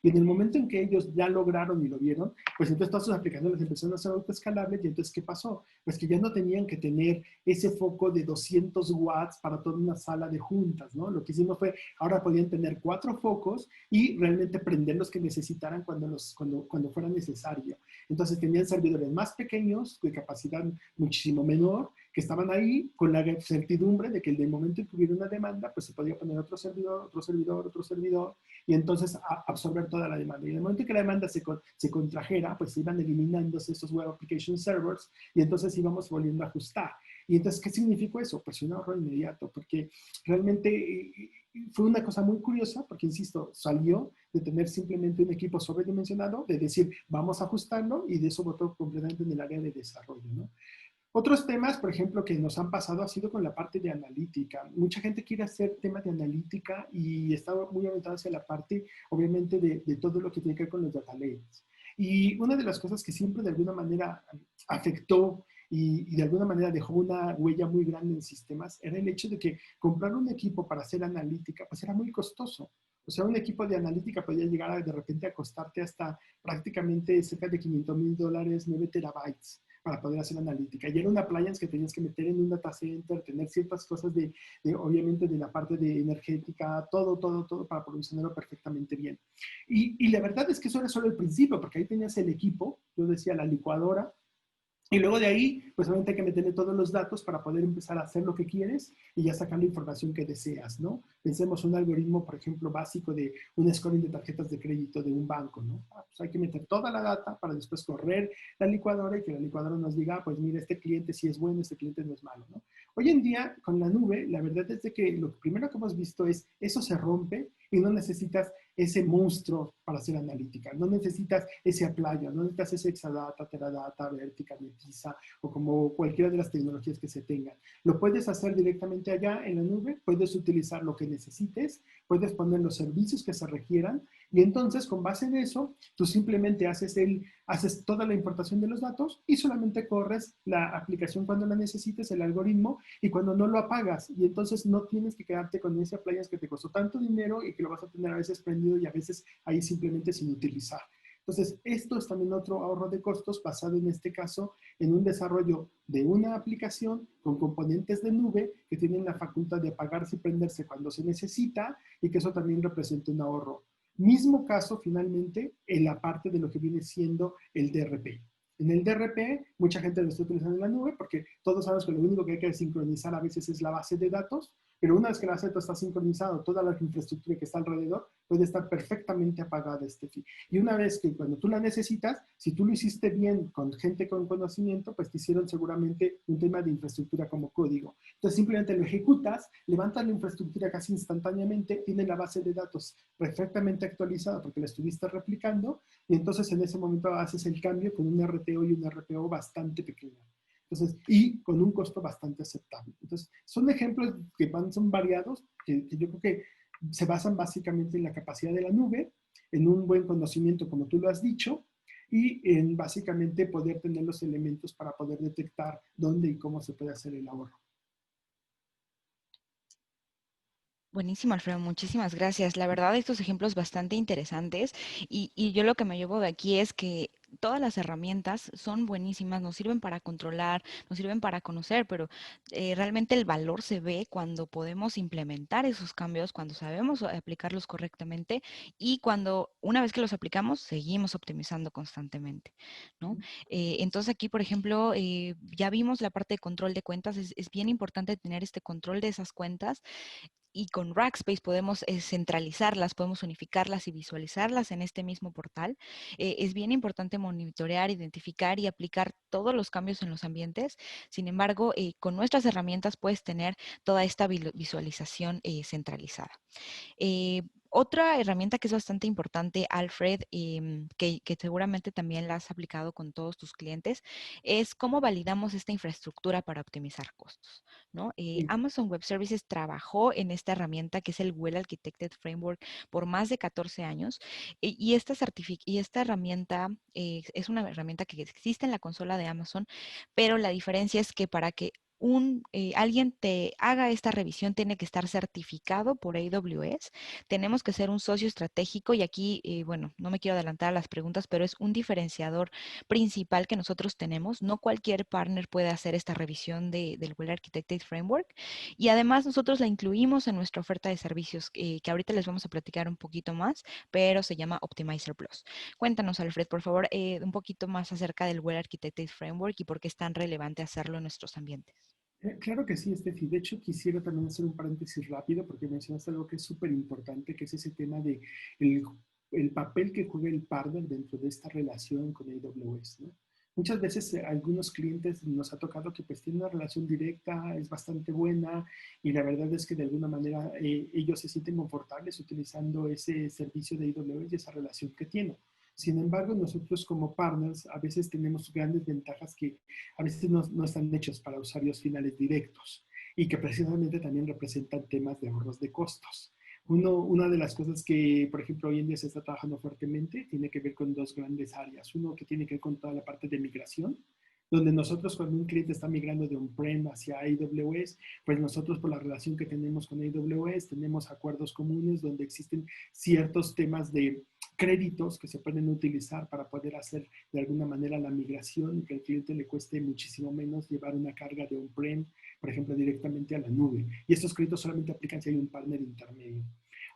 Y en el momento en que ellos ya lograron y lo vieron, pues entonces todas sus aplicaciones empezaron a ser autoescalables y entonces ¿qué pasó? Pues que ya no tenían que tener ese foco de 200 watts para toda una sala de juntas, ¿no? Lo que hicimos fue, ahora podían tener 4 focos y realmente prender los que necesitaran cuando fuera necesario. Entonces tenían servidores más pequeños, de capacidad muchísimo menor, que estaban ahí con la certidumbre de que en el momento en que hubiera una demanda, pues se podía poner otro servidor, otro servidor, otro servidor, y entonces absorber toda la demanda. Y en el momento en que la demanda se contrajera, pues se iban eliminándose esos web application servers y entonces íbamos volviendo a ajustar. Y entonces, ¿qué significó eso? Pues un ahorro inmediato, porque realmente fue una cosa muy curiosa, porque insisto, salió de tener simplemente un equipo sobredimensionado, de decir, vamos a ajustarlo, y de eso votó completamente en el área de desarrollo, ¿no? Otros temas, por ejemplo, que nos han pasado ha sido con la parte de analítica. Mucha gente quiere hacer temas de analítica y está muy orientada hacia la parte, obviamente, de todo lo que tiene que ver con los data lakes. Y una de las cosas que siempre de alguna manera afectó y de alguna manera dejó una huella muy grande en sistemas era el hecho de que comprar un equipo para hacer analítica pues era muy costoso. O sea, un equipo de analítica podía llegar de repente a costarte hasta prácticamente cerca de $500,000, 9 terabytes para poder hacer analítica. Y era una appliance que tenías que meter en un data center, tener ciertas cosas obviamente, de la parte de energética, todo para provisionarlo perfectamente bien. Y la verdad es que eso era solo el principio, porque ahí tenías el equipo, yo decía la licuadora, y luego de ahí, pues obviamente hay que meterle todos los datos para poder empezar a hacer lo que quieres y ya sacar la información que deseas, ¿no? Pensemos un algoritmo, por ejemplo, básico de un scoring de tarjetas de crédito de un banco, ¿no? Pues hay que meter toda la data para después correr la licuadora y que la licuadora nos diga, pues mira, este cliente sí es bueno, este cliente no es malo, ¿no? Hoy en día, con la nube, la verdad es de que lo primero que hemos visto es, eso se rompe y no necesitas ese monstruo para hacer analítica. No necesitas ese Appliance, no necesitas ese Exadata, Teradata, Vertica, Netissa o como cualquiera de las tecnologías que se tengan. Lo puedes hacer directamente allá en la nube, puedes utilizar lo que necesites, puedes poner los servicios que se requieran y entonces con base en eso, tú simplemente haces toda la importación de los datos y solamente corres la aplicación cuando la necesites, el algoritmo, y cuando no lo apagas. Y entonces no tienes que quedarte con ese appliance que te costó tanto dinero y que lo vas a tener a veces prendido y a veces ahí simplemente sin utilizar. Entonces, esto es también otro ahorro de costos basado en este caso en un desarrollo de una aplicación con componentes de nube que tienen la facultad de apagarse y prenderse cuando se necesita y que eso también representa un ahorro. Mismo caso, finalmente, en la parte de lo que viene siendo el DRP. En el DRP, mucha gente lo está utilizando en la nube porque todos sabemos que lo único que hay que sincronizar a veces es la base de datos, pero una vez que el asset está sincronizado, toda la infraestructura que está alrededor puede estar perfectamente apagada, Steffi. Y una vez que cuando tú la necesitas, si tú lo hiciste bien con gente con conocimiento, pues te hicieron seguramente un tema de infraestructura como código. Entonces simplemente lo ejecutas, levantas la infraestructura casi instantáneamente, tiene la base de datos perfectamente actualizada porque la estuviste replicando, y entonces en ese momento haces el cambio con un RTO y un RPO bastante pequeño. Entonces, y con un costo bastante aceptable. Entonces, son ejemplos que son variados, que yo creo que se basan básicamente en la capacidad de la nube, en un buen conocimiento, como tú lo has dicho, y en básicamente poder tener los elementos para poder detectar dónde y cómo se puede hacer el ahorro. Buenísimo, Alfredo, muchísimas gracias. La verdad, estos ejemplos bastante interesantes y yo lo que me llevo de aquí es que todas las herramientas son buenísimas, nos sirven para controlar, nos sirven para conocer, pero realmente el valor se ve cuando podemos implementar esos cambios, cuando sabemos aplicarlos correctamente y cuando una vez que los aplicamos, seguimos optimizando constantemente, ¿no? Entonces aquí, por ejemplo, ya vimos la parte de control de cuentas, es bien importante tener este control de esas cuentas y con Rackspace podemos centralizarlas, podemos unificarlas y visualizarlas en este mismo portal. Es bien importante monitorear, identificar y aplicar todos los cambios en los ambientes. Sin embargo, con nuestras herramientas puedes tener toda esta visualización centralizada. Otra herramienta que es bastante importante, Alfred, que seguramente también la has aplicado con todos tus clientes, es cómo validamos esta infraestructura para optimizar costos, ¿no? Sí. Amazon Web Services trabajó en esta herramienta que es el Well Architected Framework por más de 14 años y esta herramienta es una herramienta que existe en la consola de Amazon, pero la diferencia es que para que alguien te haga esta revisión tiene que estar certificado por AWS. Tenemos que ser un socio estratégico y aquí, bueno, no me quiero adelantar a las preguntas, pero es un diferenciador principal que nosotros tenemos. No cualquier partner puede hacer esta revisión del Well Architected Framework y además nosotros la incluimos en nuestra oferta de servicios que ahorita les vamos a platicar un poquito más, pero se llama Optimizer Plus. Cuéntanos, Alfred, por favor, un poquito más acerca del Well Architected Framework y por qué es tan relevante hacerlo en nuestros ambientes. Claro que sí, Estefi. De hecho, quisiera también hacer un paréntesis rápido porque mencionaste algo que es súper importante, que es ese tema de el papel que juega el partner dentro de esta relación con AWS, ¿no? Muchas veces algunos clientes nos ha tocado que pues tienen una relación directa, es bastante buena y la verdad es que de alguna manera ellos se sienten confortables utilizando ese servicio de AWS y esa relación que tienen. Sin embargo, nosotros como partners a veces tenemos grandes ventajas que a veces no están hechos para usuarios finales directos y que precisamente también representan temas de ahorros de costos. Una de las cosas que, por ejemplo, hoy en día se está trabajando fuertemente tiene que ver con dos grandes áreas. Uno que tiene que ver con toda la parte de migración, donde nosotros cuando un cliente está migrando de on-prem hacia AWS, pues nosotros por la relación que tenemos con AWS tenemos acuerdos comunes donde existen ciertos temas de créditos que se pueden utilizar para poder hacer de alguna manera la migración y que al cliente le cueste muchísimo menos llevar una carga de on-prem, por ejemplo, directamente a la nube. Y estos créditos solamente aplican si hay un partner intermedio.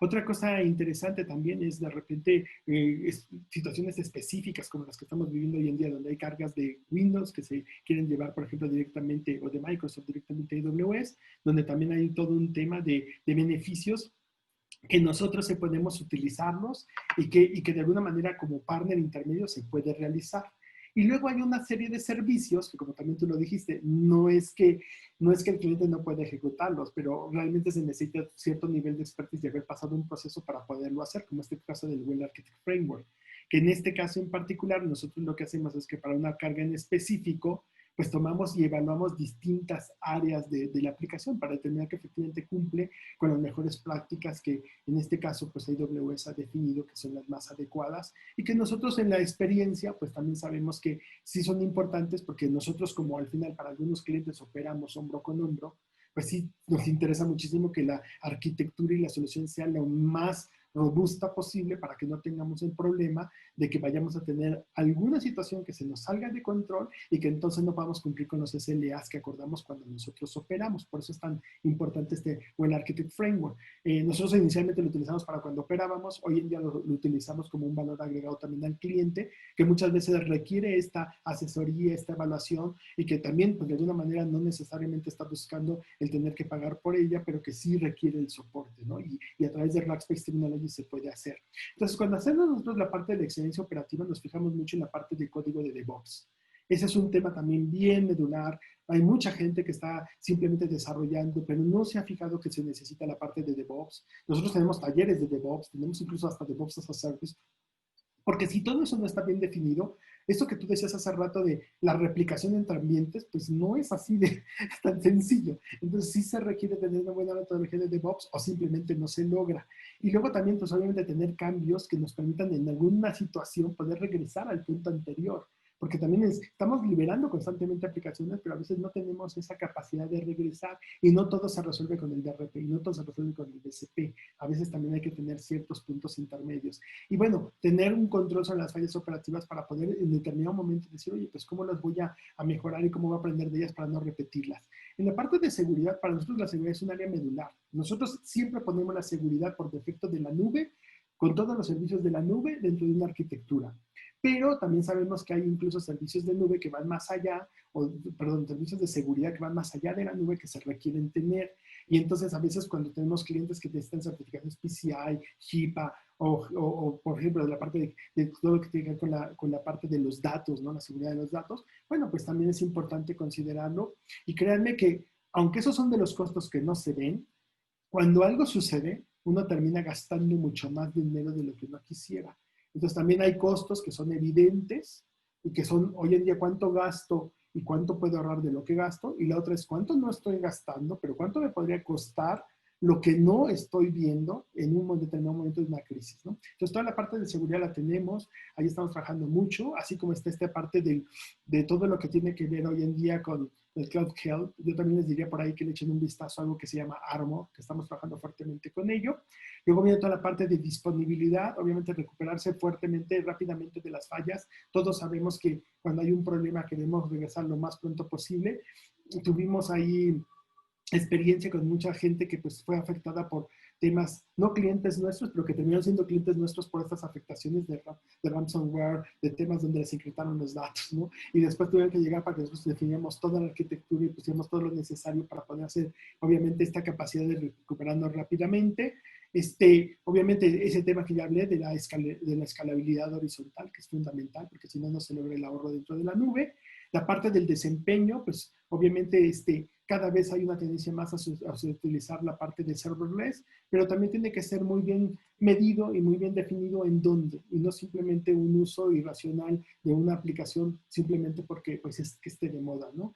Otra cosa interesante también es de repente situaciones específicas como las que estamos viviendo hoy en día, donde hay cargas de Windows que se quieren llevar, por ejemplo, directamente, o de Microsoft directamente a AWS, donde también hay todo un tema de beneficios que nosotros se podemos utilizarlos y que de alguna manera como partner intermedio se puede realizar. Y luego hay una serie de servicios que, como también tú lo dijiste, no es que el cliente no pueda ejecutarlos, pero realmente se necesita cierto nivel de expertise de haber pasado un proceso para poderlo hacer, como este caso del Well Architect Framework, que en este caso en particular nosotros lo que hacemos es que para una carga en específico, pues tomamos y evaluamos distintas áreas de la aplicación para determinar que efectivamente cumple con las mejores prácticas que en este caso pues AWS ha definido que son las más adecuadas y que nosotros en la experiencia pues también sabemos que sí son importantes porque nosotros como al final para algunos clientes operamos hombro con hombro, pues sí nos interesa muchísimo que la arquitectura y la solución sea lo más robusta posible para que no tengamos el problema de que vayamos a tener alguna situación que se nos salga de control y que entonces no podamos cumplir con los SLAs que acordamos cuando nosotros operamos. Por eso es tan importante este Well Architect Framework. Nosotros inicialmente lo utilizamos para cuando operábamos, hoy en día lo utilizamos como un valor agregado también al cliente, que muchas veces requiere esta asesoría, esta evaluación y que también pues, de alguna manera no necesariamente está buscando el tener que pagar por ella, pero que sí requiere el soporte, ¿no? Y a través de Rackspace Technology se puede hacer. Entonces, cuando hacemos nosotros la parte de la excelencia operativa, nos fijamos mucho en la parte del código de DevOps. Ese es un tema también bien medular. Hay mucha gente que está simplemente desarrollando, pero no se ha fijado que se necesita la parte de DevOps. Nosotros tenemos talleres de DevOps, tenemos incluso hasta DevOps as a Service, porque si todo eso no está bien definido, eso que tú decías hace rato de la replicación entre ambientes, pues no es así de tan sencillo. Entonces sí se requiere tener una buena metodología de DevOps o simplemente no se logra. Y luego también, pues obviamente tener cambios que nos permitan en alguna situación poder regresar al punto anterior. Porque también estamos liberando constantemente aplicaciones, pero a veces no tenemos esa capacidad de regresar y no todo se resuelve con el DRP y no todo se resuelve con el DCP. A veces también hay que tener ciertos puntos intermedios. Y bueno, tener un control sobre las fallas operativas para poder en determinado momento decir, oye, pues cómo las voy a mejorar y cómo voy a aprender de ellas para no repetirlas. En la parte de seguridad, para nosotros la seguridad es un área medular. Nosotros siempre ponemos la seguridad por defecto de la nube, con todos los servicios de la nube dentro de una arquitectura. Pero también sabemos que hay incluso servicios de nube que van más allá, o perdón, servicios de seguridad que van más allá de la nube que se requieren tener. Y entonces a veces cuando tenemos clientes que necesitan certificaciones PCI, HIPAA, o por ejemplo de la parte de todo lo que tiene que ver con la parte de los datos, ¿no? La seguridad de los datos, bueno, pues también es importante considerarlo. Y créanme que aunque esos son de los costos que no se ven, cuando algo sucede, uno termina gastando mucho más dinero de lo que uno quisiera. Entonces también hay costos que son evidentes y que son hoy en día cuánto gasto y cuánto puedo ahorrar de lo que gasto. Y la otra es cuánto no estoy gastando, pero cuánto me podría costar lo que no estoy viendo en un determinado momento de una crisis, ¿no? Entonces, toda la parte de seguridad la tenemos, ahí estamos trabajando mucho, así como está esta parte de todo lo que tiene que ver hoy en día con el Cloud Health. Yo también les diría por ahí que le echen un vistazo a algo que se llama Armo, que estamos trabajando fuertemente con ello. Luego viene toda la parte de disponibilidad, obviamente recuperarse fuertemente, rápidamente de las fallas. Todos sabemos que cuando hay un problema queremos regresar lo más pronto posible. Tuvimos ahí experiencia con mucha gente que pues fue afectada por temas, no clientes nuestros, pero que terminaron siendo clientes nuestros por estas afectaciones de ransomware, de temas donde les encriptaron los datos, ¿no? Y después tuvieron que llegar para que nosotros definíamos toda la arquitectura y pusiéramos todo lo necesario para poder hacer, obviamente, esta capacidad de recuperarnos rápidamente. Obviamente, ese tema que ya hablé de la escalabilidad horizontal, que es fundamental, porque si no, no se logra el ahorro dentro de la nube. La parte del desempeño, pues obviamente cada vez hay una tendencia más a utilizar la parte de serverless, pero también tiene que ser muy bien medido y muy bien definido en dónde, y no simplemente un uso irracional de una aplicación simplemente porque pues es que esté de moda, ¿no?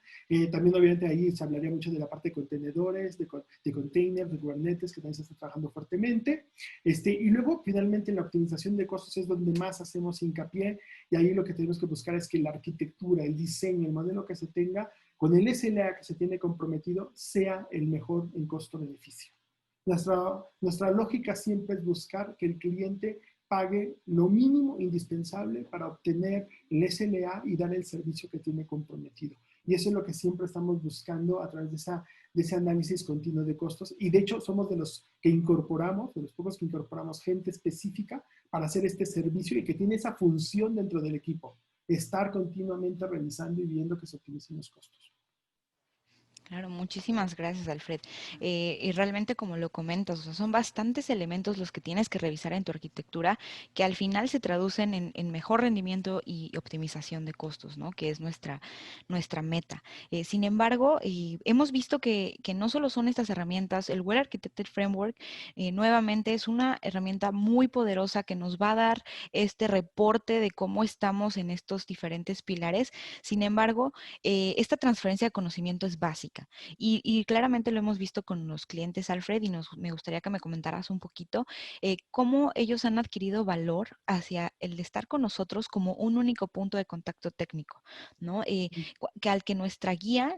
También obviamente ahí se hablaría mucho de la parte de contenedores, de containers, de Kubernetes, que también se está trabajando fuertemente. Y luego finalmente la optimización de costos es donde más hacemos hincapié, y ahí lo que tenemos que buscar es que la arquitectura, el diseño, el modelo que se tenga, con el SLA que se tiene comprometido, sea el mejor en costo-beneficio. Nuestra lógica siempre es buscar que el cliente pague lo mínimo indispensable para obtener el SLA y dar el servicio que tiene comprometido. Y eso es lo que siempre estamos buscando a través de ese análisis continuo de costos. Y de hecho somos de los que incorporamos, de los pocos que incorporamos gente específica para hacer este servicio y que tiene esa función dentro del equipo. Estar continuamente revisando y viendo que se optimicen los costos. Claro, muchísimas gracias, Alfred. Y realmente, como lo comentas, o sea, son bastantes elementos los que tienes que revisar en tu arquitectura que al final se traducen en mejor rendimiento y optimización de costos, ¿no? Que es nuestra meta. Sin embargo, hemos visto que no solo son estas herramientas, el Well Architected Framework nuevamente es una herramienta muy poderosa que nos va a dar este reporte de cómo estamos en estos diferentes pilares. Sin embargo, esta transferencia de conocimiento es básica. práctica. Y claramente lo hemos visto con los clientes, Alfred, y me gustaría que me comentaras un poquito cómo ellos han adquirido valor hacia el de estar con nosotros como un único punto de contacto técnico, ¿no? Que al que nuestra guía,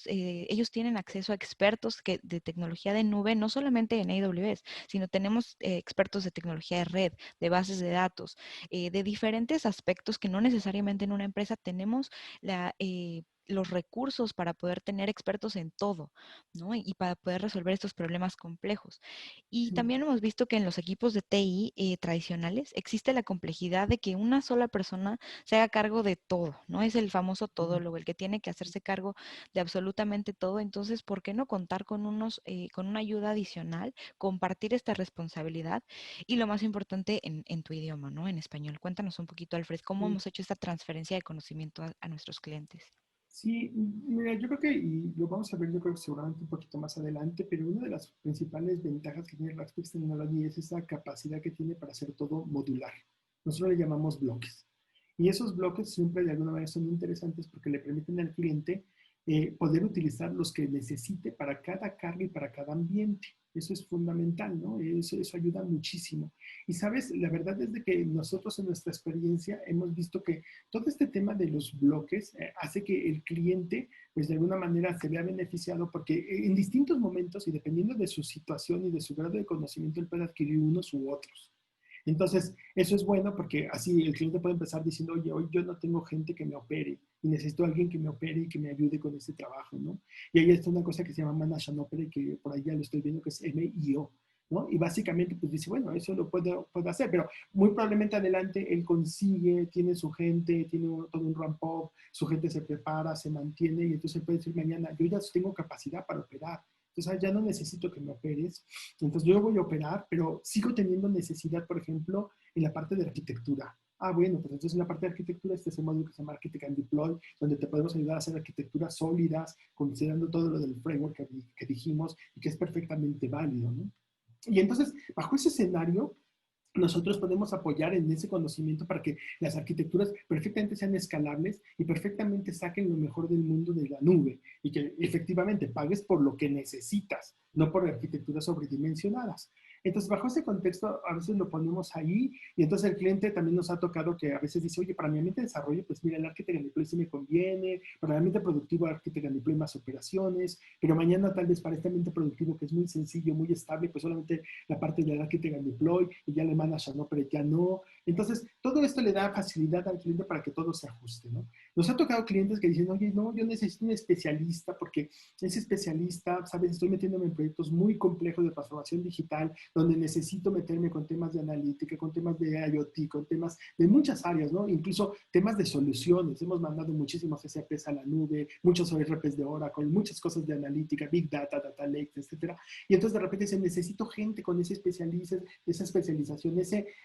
ellos tienen acceso a expertos de tecnología de nube, no solamente en AWS, sino tenemos expertos de tecnología de red, de bases de datos, de diferentes aspectos que no necesariamente en una empresa tenemos los recursos para poder tener expertos en todo, ¿no? Y para poder resolver estos problemas complejos. Y Sí. también hemos visto que en los equipos de TI tradicionales existe la complejidad de que una sola persona se haga cargo de todo, ¿no? Es el famoso todólogo, el que tiene que hacerse cargo de absolutamente todo. Entonces, ¿por qué no contar con una ayuda adicional, compartir esta responsabilidad y lo más importante en tu idioma, ¿no? En español. Cuéntanos un poquito, Alfred, cómo Sí. hemos hecho esta transferencia de conocimiento a nuestros clientes. Sí, mira, yo creo que, y lo vamos a ver, yo creo que seguramente un poquito más adelante, pero una de las principales ventajas que tiene Rackspace Technology es esa capacidad que tiene para hacer todo modular. Nosotros le llamamos bloques. Y esos bloques siempre de alguna manera son interesantes porque le permiten al cliente poder utilizar los que necesite para cada carga y para cada ambiente. Eso es fundamental, ¿no? Eso ayuda muchísimo. Y sabes, la verdad es de que nosotros en nuestra experiencia hemos visto que todo este tema de los bloques hace que el cliente, pues de alguna manera se vea beneficiado porque en distintos momentos y dependiendo de su situación y de su grado de conocimiento, él puede adquirir unos u otros. Entonces, eso es bueno porque así el cliente puede empezar diciendo, oye, hoy yo no tengo gente que me opere y necesito a alguien que me opere y que me ayude con este trabajo, ¿no? Y ahí está una cosa que se llama Manage and Operate, que por ahí ya lo estoy viendo, que es MIO, ¿no? Y básicamente, pues dice, bueno, eso lo puedo hacer, pero muy probablemente adelante él consigue, tiene su gente, tiene todo un ramp-up, su gente se prepara, se mantiene y entonces él puede decir mañana, yo ya tengo capacidad para operar. Entonces, ya no necesito que me operes. Entonces, yo voy a operar, pero sigo teniendo necesidad, por ejemplo, en la parte de arquitectura. Ah, bueno, pues entonces en la parte de arquitectura este es el módulo que se llama Architect and Deploy, donde te podemos ayudar a hacer arquitecturas sólidas, considerando todo lo del framework que dijimos y que es perfectamente válido, ¿no? Y entonces, bajo ese escenario, nosotros podemos apoyar en ese conocimiento para que las arquitecturas perfectamente sean escalables y perfectamente saquen lo mejor del mundo de la nube y que efectivamente pagues por lo que necesitas, no por arquitecturas sobredimensionadas. Entonces, bajo ese contexto, a veces lo ponemos ahí y entonces el cliente también nos ha tocado que a veces dice, oye, para mi ambiente de desarrollo, pues mira, el Architect and Deploy sí me conviene, para el ambiente productivo, Architect and Deploy más operaciones, pero mañana tal vez para este ambiente productivo que es muy sencillo, muy estable, pues solamente la parte del Architect and Deploy y ya le mandas a no, pero ya no. Entonces, todo esto le da facilidad al cliente para que todo se ajuste, ¿no? Nos ha tocado clientes que dicen, oye, no, yo necesito un especialista porque ese especialista, ¿sabes? Estoy metiéndome en proyectos muy complejos de transformación digital, donde necesito meterme con temas de analítica, con temas de IoT, con temas de muchas áreas, ¿no? Incluso temas de soluciones. Hemos mandado muchísimos SAPs a la nube, muchos ORPs de Oracle, muchas cosas de analítica, Big Data, Data Lakes, etcétera. Y entonces de repente dicen, necesito gente con esa especialización,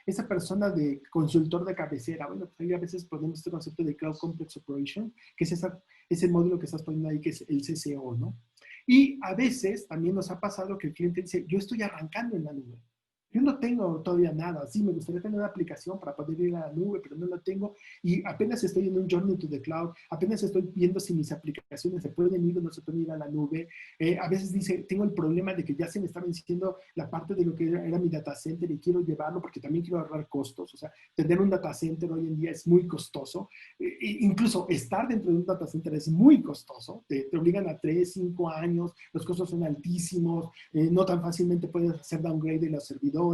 esa persona de consultor de cabecera. Bueno, pues ahí a veces ponemos este concepto de Cloud Complex Operation, que es ese módulo que estás poniendo ahí, que es el CCO, ¿no? Y a veces también nos ha pasado que el cliente dice, yo estoy arrancando en la nube. Yo no tengo todavía nada. Sí, me gustaría tener una aplicación para poder ir a la nube, pero no la tengo. Y apenas estoy en un journey to the cloud. Apenas estoy viendo si mis aplicaciones se pueden ir o no se pueden ir a la nube. A veces dice, tengo el problema de que ya se me está venciendo la parte de lo que era mi data center y quiero llevarlo porque también quiero ahorrar costos. O sea, tener un data center hoy en día es muy costoso. Incluso estar dentro de un data center es muy costoso. Te obligan a 3, 5 años. Los costos son altísimos. No tan fácilmente puedes hacer downgrade de los servidores,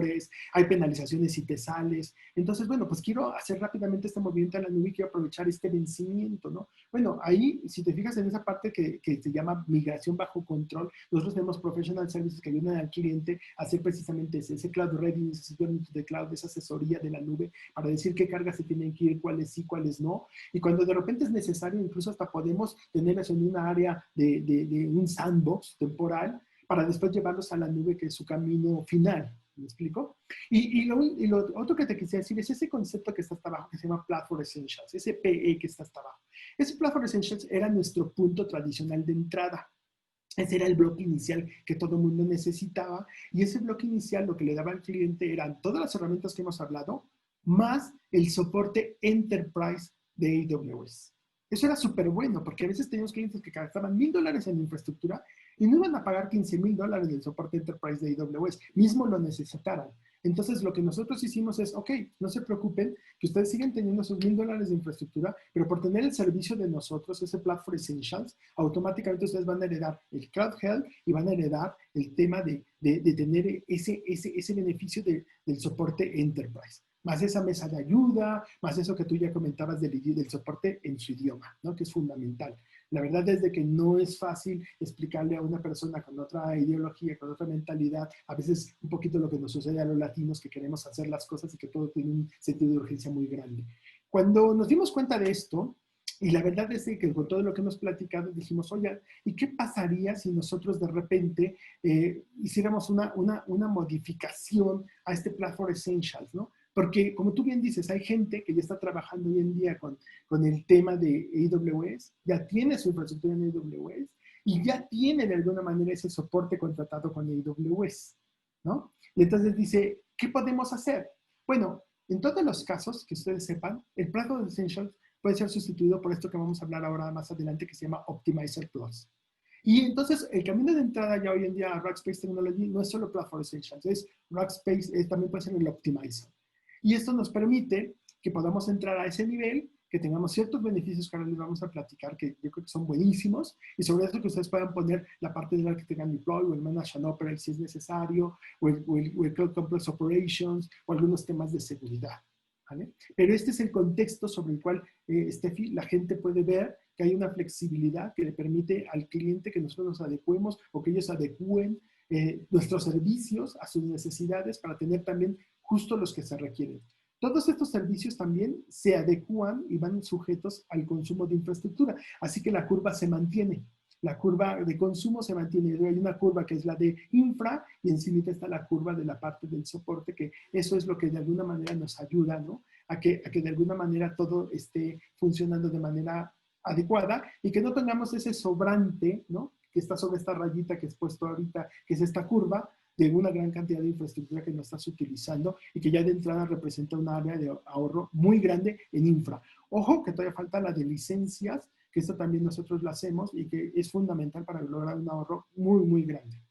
hay penalizaciones si te sales. Entonces, bueno, pues quiero hacer rápidamente este movimiento a la nube y quiero aprovechar este vencimiento, ¿no? Bueno, ahí, si te fijas en esa parte que se llama migración bajo control, nosotros tenemos professional services que ayudan al cliente a hacer precisamente ese cloud readiness, ese journey to the cloud, esa asesoría de la nube para decir qué cargas se tienen que ir, cuáles sí, cuáles no. Y cuando de repente es necesario, incluso hasta podemos tenerlas en una área de un sandbox temporal para después llevarlos a la nube, que es su camino final. ¿Me explico? Lo otro que te quisiera decir es ese concepto que está hasta abajo, que se llama Platform Essentials, ese PE que está hasta abajo. Ese Platform Essentials era nuestro punto tradicional de entrada. Ese era el bloque inicial que todo el mundo necesitaba. Y ese bloque inicial lo que le daba al cliente eran todas las herramientas que hemos hablado, más el soporte Enterprise de AWS. Eso era súper bueno, porque a veces teníamos clientes que gastaban $1,000 en infraestructura y no iban a pagar $15,000 del soporte Enterprise de AWS, mismo lo necesitaran. Entonces, lo que nosotros hicimos es, ok, no se preocupen, que ustedes siguen teniendo esos $1,000 de infraestructura, pero por tener el servicio de nosotros, ese Platform Essentials, automáticamente ustedes van a heredar el Cloud Health y van a heredar el tema de tener ese beneficio del soporte Enterprise. Más esa mesa de ayuda, más eso que tú ya comentabas del soporte en su idioma, ¿no? Que es fundamental. La verdad es de que no es fácil explicarle a una persona con otra ideología, con otra mentalidad, a veces un poquito lo que nos sucede a los latinos, que queremos hacer las cosas y que todo tiene un sentido de urgencia muy grande. Cuando nos dimos cuenta de esto, y la verdad es que con todo lo que hemos platicado dijimos, oye, ¿y qué pasaría si nosotros de repente hiciéramos una modificación a este Platform Essentials, ¿no? Porque, como tú bien dices, hay gente que ya está trabajando hoy en día con el tema de AWS, ya tiene su infraestructura en AWS y ya tiene de alguna manera ese soporte contratado con AWS, ¿no? Y entonces dice, ¿qué podemos hacer? Bueno, en todos los casos que ustedes sepan, el Platform Essentials puede ser sustituido por esto que vamos a hablar ahora más adelante, que se llama Optimizer Plus. Y entonces el camino de entrada ya hoy en día a Rackspace Technology no es solo Platform Essentials, es Rackspace, también puede ser el Optimizer. Y esto nos permite que podamos entrar a ese nivel, que tengamos ciertos beneficios que ahora les vamos a platicar, que yo creo que son buenísimos, y sobre eso que ustedes puedan poner la parte de la que tengan deploy o el manage and operate si es necesario, o el Cloud Complex Operations, o algunos temas de seguridad. ¿Vale? Pero este es el contexto sobre el cual, Steffi, la gente puede ver que hay una flexibilidad que le permite al cliente que nosotros nos adecuemos o que ellos adecúen nuestros servicios a sus necesidades para tener también justo los que se requieren. Todos estos servicios también se adecúan y van sujetos al consumo de infraestructura, así que la curva se mantiene. La curva de consumo se mantiene. Hay una curva que es la de infra y encima está la curva de la parte del soporte, que eso es lo que de alguna manera nos ayuda, ¿no? a que de alguna manera todo esté funcionando de manera adecuada y que no tengamos ese sobrante, ¿no? Que está sobre esta rayita que es puesto ahorita, que es esta curva, de una gran cantidad de infraestructura que no estás utilizando y que ya de entrada representa un área de ahorro muy grande en infra. Ojo que todavía falta la de licencias, que esto también nosotros lo hacemos y que es fundamental para lograr un ahorro muy, muy grande.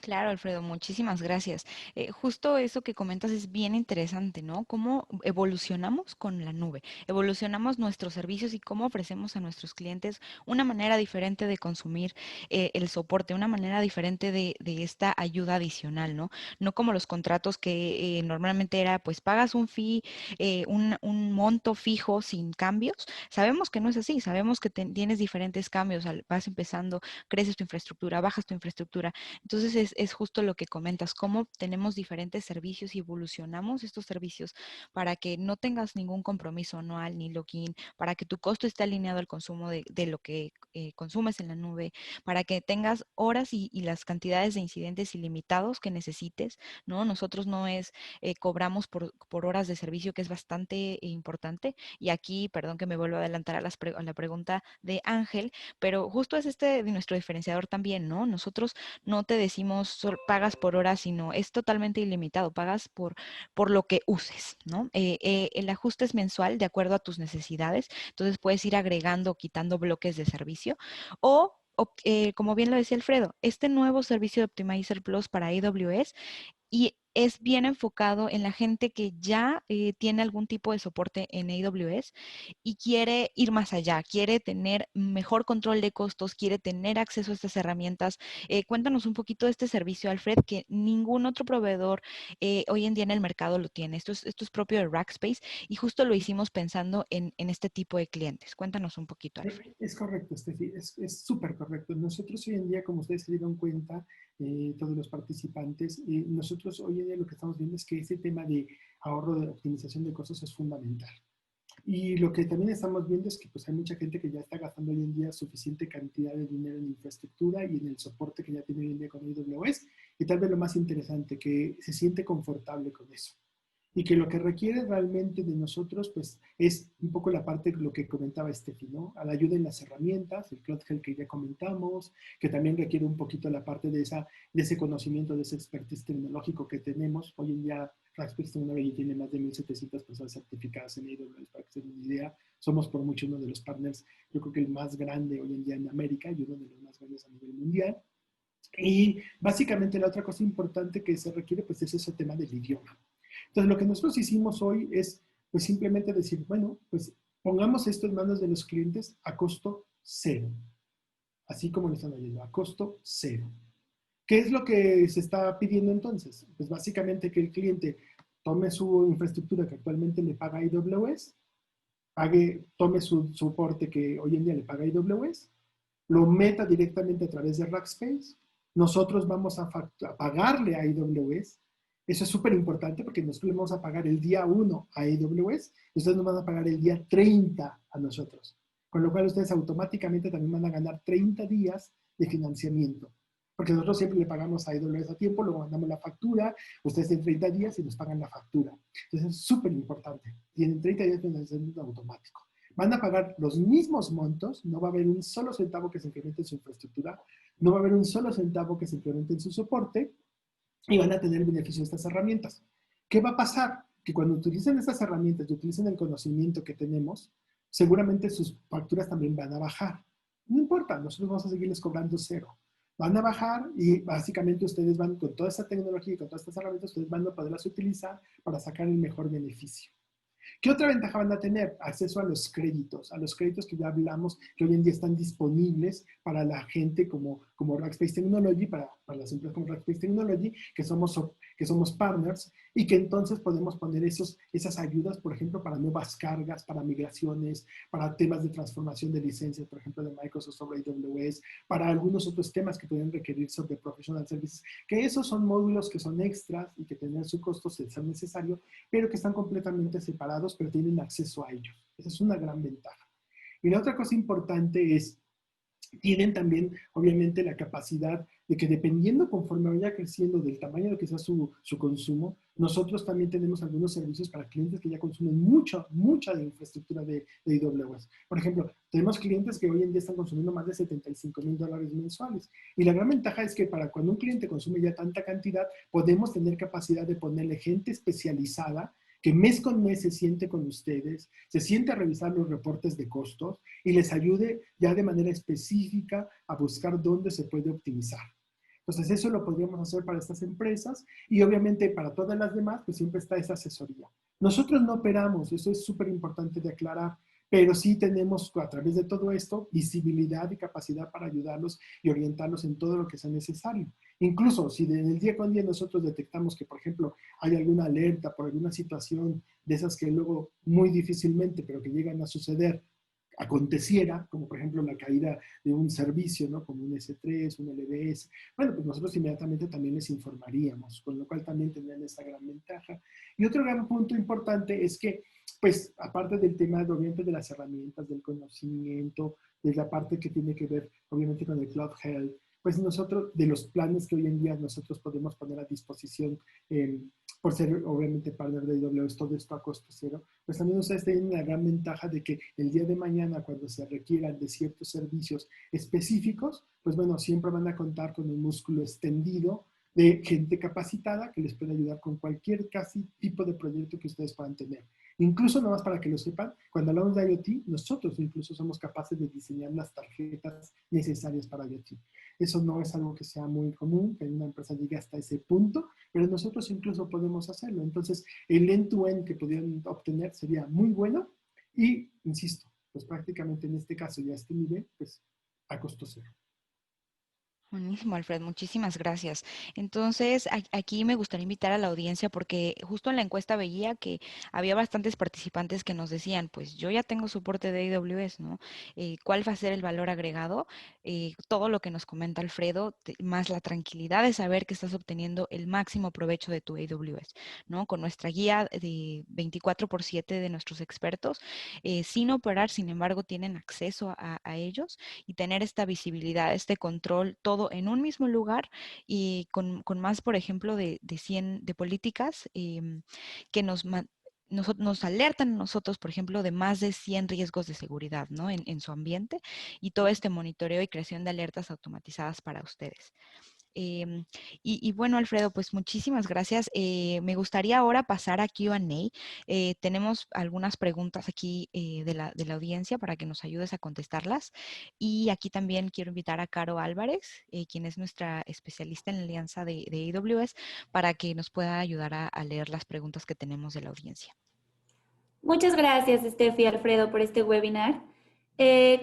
Claro, Alfredo, muchísimas gracias. Justo eso que comentas es bien interesante, ¿no? Cómo evolucionamos con la nube, evolucionamos nuestros servicios y cómo ofrecemos a nuestros clientes una manera diferente de consumir el soporte, una manera diferente de esta ayuda adicional, ¿no? No como los contratos que normalmente era, pues pagas un fee, un monto fijo sin cambios. Sabemos que no es así, sabemos que tienes diferentes cambios, vas empezando, creces tu infraestructura, bajas tu infraestructura. Entonces es justo lo que comentas, cómo tenemos diferentes servicios y evolucionamos estos servicios para que no tengas ningún compromiso anual ni login, para que tu costo esté alineado al consumo de lo que consumes en la nube, para que tengas horas y las cantidades de incidentes ilimitados que necesites, ¿no? Nosotros no es, cobramos por horas de servicio, que es bastante importante. Y aquí, perdón que me vuelvo a adelantar a la pregunta de Ángel, pero justo es este de nuestro diferenciador también, ¿no? Nosotros no te decimos pagas por hora, sino es totalmente ilimitado, pagas por lo que uses, ¿no? El ajuste es mensual de acuerdo a tus necesidades, entonces puedes ir agregando o quitando bloques de servicio o como bien lo decía Alfredo, este nuevo servicio de Optimizer Plus para AWS y es bien enfocado en la gente que ya tiene algún tipo de soporte en AWS y quiere ir más allá, quiere tener mejor control de costos, quiere tener acceso a estas herramientas. Cuéntanos un poquito de este servicio, Alfred, que ningún otro proveedor hoy en día en el mercado lo tiene. Esto es propio de Rackspace y justo lo hicimos pensando en este tipo de clientes. Cuéntanos un poquito, Alfred. Es correcto, Steffi, es súper correcto. Nosotros hoy en día, como ustedes se dieron cuenta, todos los participantes, nosotros hoy en día lo que estamos viendo es que ese tema de ahorro, de optimización de costos es fundamental. Y lo que también estamos viendo es que pues, hay mucha gente que ya está gastando hoy en día suficiente cantidad de dinero en infraestructura y en el soporte que ya tiene hoy en día con AWS. Y tal vez lo más interesante, que se siente confortable con eso y que lo que requiere realmente de nosotros pues es un poco la parte de lo que comentaba Steffi, ¿no? A la ayuda en las herramientas, el Cloud Health que ya comentamos, que también requiere un poquito la parte de ese conocimiento, de ese expertise tecnológico que tenemos. Hoy en día Rackspace Technology tiene más de 1,700 personas certificadas en AWS, para que se den una idea. Somos por mucho uno de los partners, yo creo que el más grande hoy en día en América y uno de los más grandes a nivel mundial. Y básicamente la otra cosa importante que se requiere pues es ese tema del idioma. Entonces lo que nosotros hicimos hoy es pues simplemente decir, bueno, pues pongamos esto en manos de los clientes a costo cero, así como lo están oyendo, a costo cero. ¿Qué es lo que se está pidiendo entonces? Pues básicamente que el cliente tome su infraestructura que actualmente le paga AWS, tome su soporte que hoy en día le paga AWS, lo meta directamente a través de Rackspace, nosotros vamos a pagarle a AWS, eso es súper importante porque nosotros le vamos a pagar el día 1 a AWS y ustedes nos van a pagar el día 30 a nosotros, con lo cual ustedes automáticamente también van a ganar 30 días de financiamiento. Porque nosotros siempre le pagamos a AWS a tiempo, luego mandamos la factura, ustedes en 30 días y nos pagan la factura. Entonces es súper importante. Tienen 30 días de financiamiento automático. Van a pagar los mismos montos, no va a haber un solo centavo que se incremente en su infraestructura, no va a haber un solo centavo que se incremente en su soporte y van a tener el beneficio de estas herramientas. ¿Qué va a pasar? Que cuando utilicen estas herramientas y utilicen el conocimiento que tenemos, seguramente sus facturas también van a bajar. No importa, nosotros vamos a seguirles cobrando cero. Van a bajar y básicamente ustedes van con toda esta tecnología y con todas estas herramientas, ustedes van a poderlas utilizar para sacar el mejor beneficio. ¿Qué otra ventaja van a tener? Acceso a los créditos que ya hablamos, que hoy en día están disponibles para la gente como Rackspace Technology, para las empresas como Rackspace Technology, que somos partners, y que entonces podemos poner esas ayudas, por ejemplo, para nuevas cargas, para migraciones, para temas de transformación de licencias, por ejemplo, de Microsoft sobre AWS, para algunos otros temas que pueden requerir sobre Professional Services, que esos son módulos que son extras y que tendrán su costo si es necesario, pero que están completamente separados, pero tienen acceso a ellos. Esa es una gran ventaja. Y la otra cosa importante es, tienen también, obviamente, la capacidad de que dependiendo conforme vaya creciendo del tamaño de que sea su consumo, nosotros también tenemos algunos servicios para clientes que ya consumen mucha de infraestructura de AWS. Por ejemplo, tenemos clientes que hoy en día están consumiendo más de $75,000 mensuales. Y la gran ventaja es que para cuando un cliente consume ya tanta cantidad, podemos tener capacidad de ponerle gente especializada que mes con mes se siente con ustedes, se siente a revisar los reportes de costos y les ayude ya de manera específica a buscar dónde se puede optimizar. Entonces, eso lo podríamos hacer para estas empresas y obviamente para todas las demás, pues siempre está esa asesoría. Nosotros no operamos, eso es súper importante de aclarar, pero sí tenemos a través de todo esto visibilidad y capacidad para ayudarlos y orientarlos en todo lo que sea necesario. Incluso si en el día con día nosotros detectamos que, por ejemplo, hay alguna alerta por alguna situación de esas que luego muy difícilmente, pero que llegan a suceder, aconteciera, como por ejemplo la caída de un servicio, ¿no? Como un S3, un LBS, bueno, pues nosotros inmediatamente también les informaríamos, con lo cual también tendrían esa gran ventaja. Y otro gran punto importante es que, pues, aparte del tema, obviamente, de las herramientas, del conocimiento, de la parte que tiene que ver, obviamente, con el Cloud Health, pues nosotros, de los planes que hoy en día nosotros podemos poner a disposición, por ser obviamente partner de AWS, todo esto a costo cero, pues también ustedes tienen la gran ventaja de que el día de mañana, cuando se requieran de ciertos servicios específicos, pues bueno, siempre van a contar con un músculo extendido de gente capacitada que les puede ayudar con cualquier casi tipo de proyecto que ustedes puedan tener. Incluso, nomás para que lo sepan, cuando hablamos de IoT, nosotros incluso somos capaces de diseñar las tarjetas necesarias para IoT. Eso no es algo que sea muy común, que una empresa llegue hasta ese punto, pero nosotros incluso podemos hacerlo. Entonces, el end-to-end que pudieran obtener sería muy bueno y, insisto, pues prácticamente en este caso ya este nivel, pues a costo cero. Buenísimo, Alfred, muchísimas gracias. Entonces, aquí me gustaría invitar a la audiencia porque justo en la encuesta veía que había bastantes participantes que nos decían, pues yo ya tengo soporte de AWS, ¿no? ¿Cuál va a ser el valor agregado? Todo lo que nos comenta Alfredo, más la tranquilidad de saber que estás obteniendo el máximo provecho de tu AWS, ¿no? Con nuestra guía de 24/7 de nuestros expertos, sin operar, sin embargo, tienen acceso a ellos y tener esta visibilidad, este control, todo en un mismo lugar y con más, por ejemplo, de 100 de políticas que nos alertan a nosotros, por ejemplo, de más de 100 riesgos de seguridad, ¿no? En su ambiente y todo este monitoreo y creación de alertas automatizadas para ustedes. Y bueno, Alfredo, pues muchísimas gracias. Me gustaría ahora pasar a Q&A. Tenemos algunas preguntas aquí de la audiencia para que nos ayudes a contestarlas. Y aquí también quiero invitar a Caro Álvarez, quien es nuestra especialista en la alianza de AWS, para que nos pueda ayudar a leer las preguntas que tenemos de la audiencia. Muchas gracias, Steffi y Alfredo, por este webinar.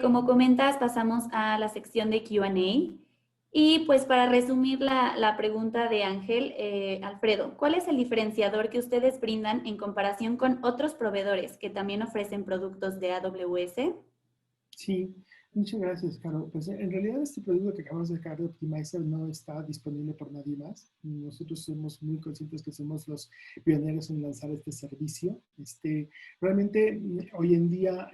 Como comentas, pasamos a la sección de Q&A. Y pues para resumir la pregunta de Ángel, Alfredo, ¿cuál es el diferenciador que ustedes brindan en comparación con otros proveedores que también ofrecen productos de AWS? Sí, muchas gracias, Caro. Pues en realidad este producto que acabamos de sacar de Optimizer no está disponible por nadie más. Nosotros somos muy conscientes que somos los pioneros en lanzar este servicio. Realmente hoy en día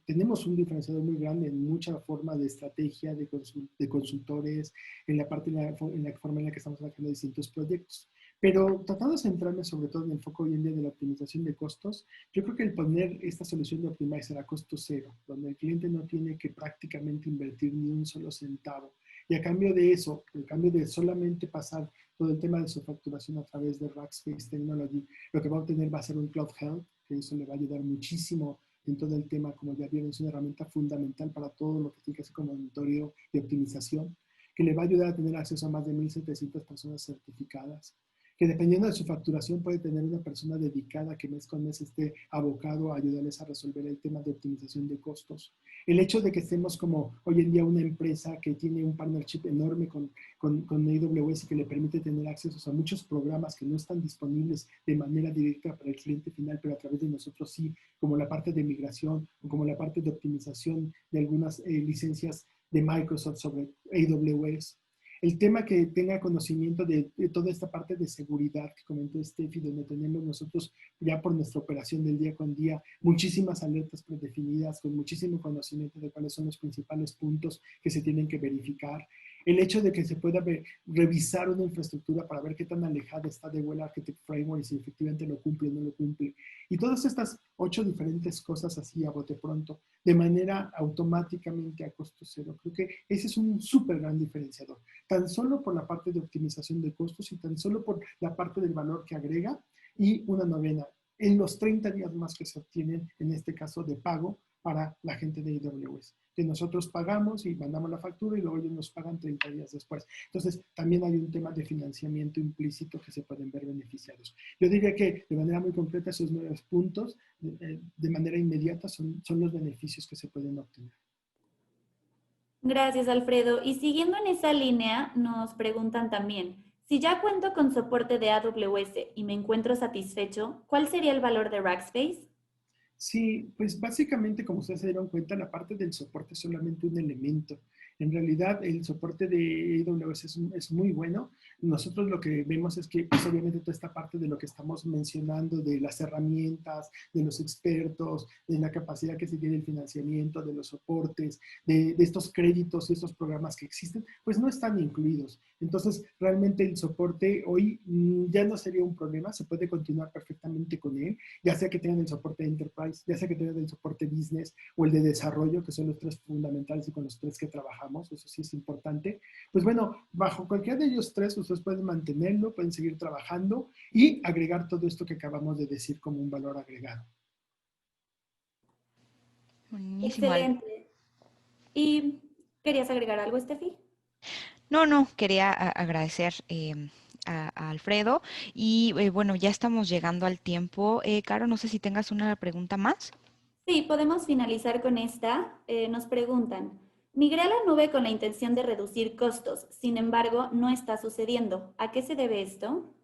tenemos un diferenciador muy grande en mucha forma de estrategia, de consultores, en la parte, en la forma en la que estamos trabajando distintos proyectos. Pero tratando de centrarme sobre todo en el foco hoy en día de la optimización de costos, yo creo que el poner esta solución de Optimizer a costo cero, donde el cliente no tiene que prácticamente invertir ni un solo centavo, y a cambio de eso, a cambio de solamente pasar todo el tema de su facturación a través de Rackspace Technology, lo que va a obtener va a ser un Cloud Health, que eso le va a ayudar muchísimo en todo el tema, como ya vieron, es una herramienta fundamental para todo lo que tiene que hacer con monitoreo y optimización, que le va a ayudar a tener acceso a más de 1,700 personas certificadas, que dependiendo de su facturación puede tener una persona dedicada que mes con mes esté abocado a ayudarles a resolver el tema de optimización de costos. El hecho de que estemos como hoy en día una empresa que tiene un partnership enorme con AWS y que le permite tener acceso a muchos programas que no están disponibles de manera directa para el cliente final, pero a través de nosotros sí, como la parte de migración o como la parte de optimización de algunas licencias de Microsoft sobre AWS. El tema que tenga conocimiento de toda esta parte de seguridad que comentó Steffi, donde tenemos nosotros ya por nuestra operación del día con día muchísimas alertas predefinidas, con muchísimo conocimiento de cuáles son los principales puntos que se tienen que verificar. El hecho de que se pueda revisar una infraestructura para ver qué tan alejada está de Well Architect Framework y si efectivamente lo cumple o no lo cumple. Y todas estas 8 diferentes cosas así a bote pronto, de manera automáticamente a costo cero. Creo que ese es un súper gran diferenciador. Tan solo por la parte de optimización de costos y tan solo por la parte del valor que agrega. Y una novena, en los 30 días más que se obtienen, en este caso de pago, para la gente de AWS, que nosotros pagamos y mandamos la factura y luego ellos nos pagan 30 días después. Entonces, también hay un tema de financiamiento implícito que se pueden ver beneficiados. Yo diría que de manera muy concreta esos 9 puntos, de manera inmediata, son los beneficios que se pueden obtener. Gracias, Alfredo. Y siguiendo en esa línea, nos preguntan también, si ya cuento con soporte de AWS y me encuentro satisfecho, ¿cuál sería el valor de Rackspace? Sí, pues básicamente, como ustedes se dieron cuenta, la parte del soporte es solamente un elemento. En realidad, el soporte de AWS es muy bueno. Nosotros lo que vemos es que, pues, obviamente, toda esta parte de lo que estamos mencionando, de las herramientas, de los expertos, de la capacidad que se tiene el financiamiento, de los soportes, de estos créditos y estos programas que existen, pues no están incluidos. Entonces, realmente el soporte hoy ya no sería un problema, se puede continuar perfectamente con él, ya sea que tengan el soporte de Enterprise, ya sea que tengan el soporte Business o el de desarrollo, que son los 3 fundamentales y con los 3 que trabajamos, eso sí es importante. Pues bueno, bajo cualquiera de ellos 3, ustedes pueden mantenerlo, pueden seguir trabajando y agregar todo esto que acabamos de decir como un valor agregado. Buenísimo. Excelente. ¿Y querías agregar algo, Steffi? No, quería agradecer a Alfredo y bueno, ya estamos llegando al tiempo. Caro, no sé si tengas una pregunta más. Sí, podemos finalizar con esta. Nos preguntan, migré a la nube con la intención de reducir costos, sin embargo, no está sucediendo. ¿A qué se debe esto?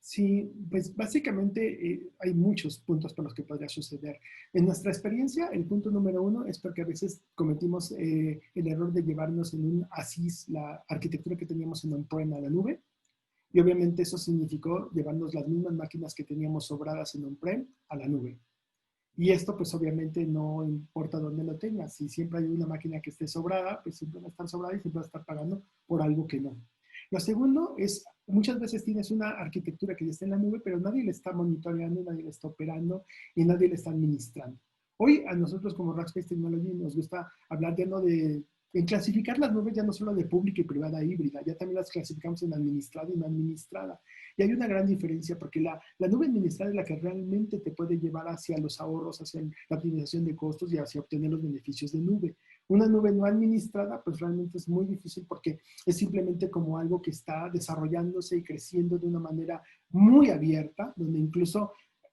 Sí, pues básicamente hay muchos puntos por los que podría suceder. En nuestra experiencia, el punto número 1 es porque a veces cometimos el error de llevarnos en un ASIS la arquitectura que teníamos en on-prem a la nube. Y obviamente eso significó llevarnos las mismas máquinas que teníamos sobradas en on-prem a la nube. Y esto pues obviamente no importa dónde lo tengas. Si siempre hay una máquina que esté sobrada, pues siempre va a estar sobrada y siempre va a estar pagando por algo que no. Lo segundo es, muchas veces tienes una arquitectura que ya está en la nube, pero nadie le está monitoreando, nadie le está operando y nadie le está administrando. Hoy a nosotros como Rackspace Technology nos gusta hablar ya no de En clasificar las nubes ya no solo de pública y privada híbrida, ya también las clasificamos en administrada y no administrada. Y hay una gran diferencia porque la nube administrada es la que realmente te puede llevar hacia los ahorros, hacia la optimización de costos y hacia obtener los beneficios de nube. Una nube no administrada, pues realmente es muy difícil porque es simplemente como algo que está desarrollándose y creciendo de una manera muy abierta, donde incluso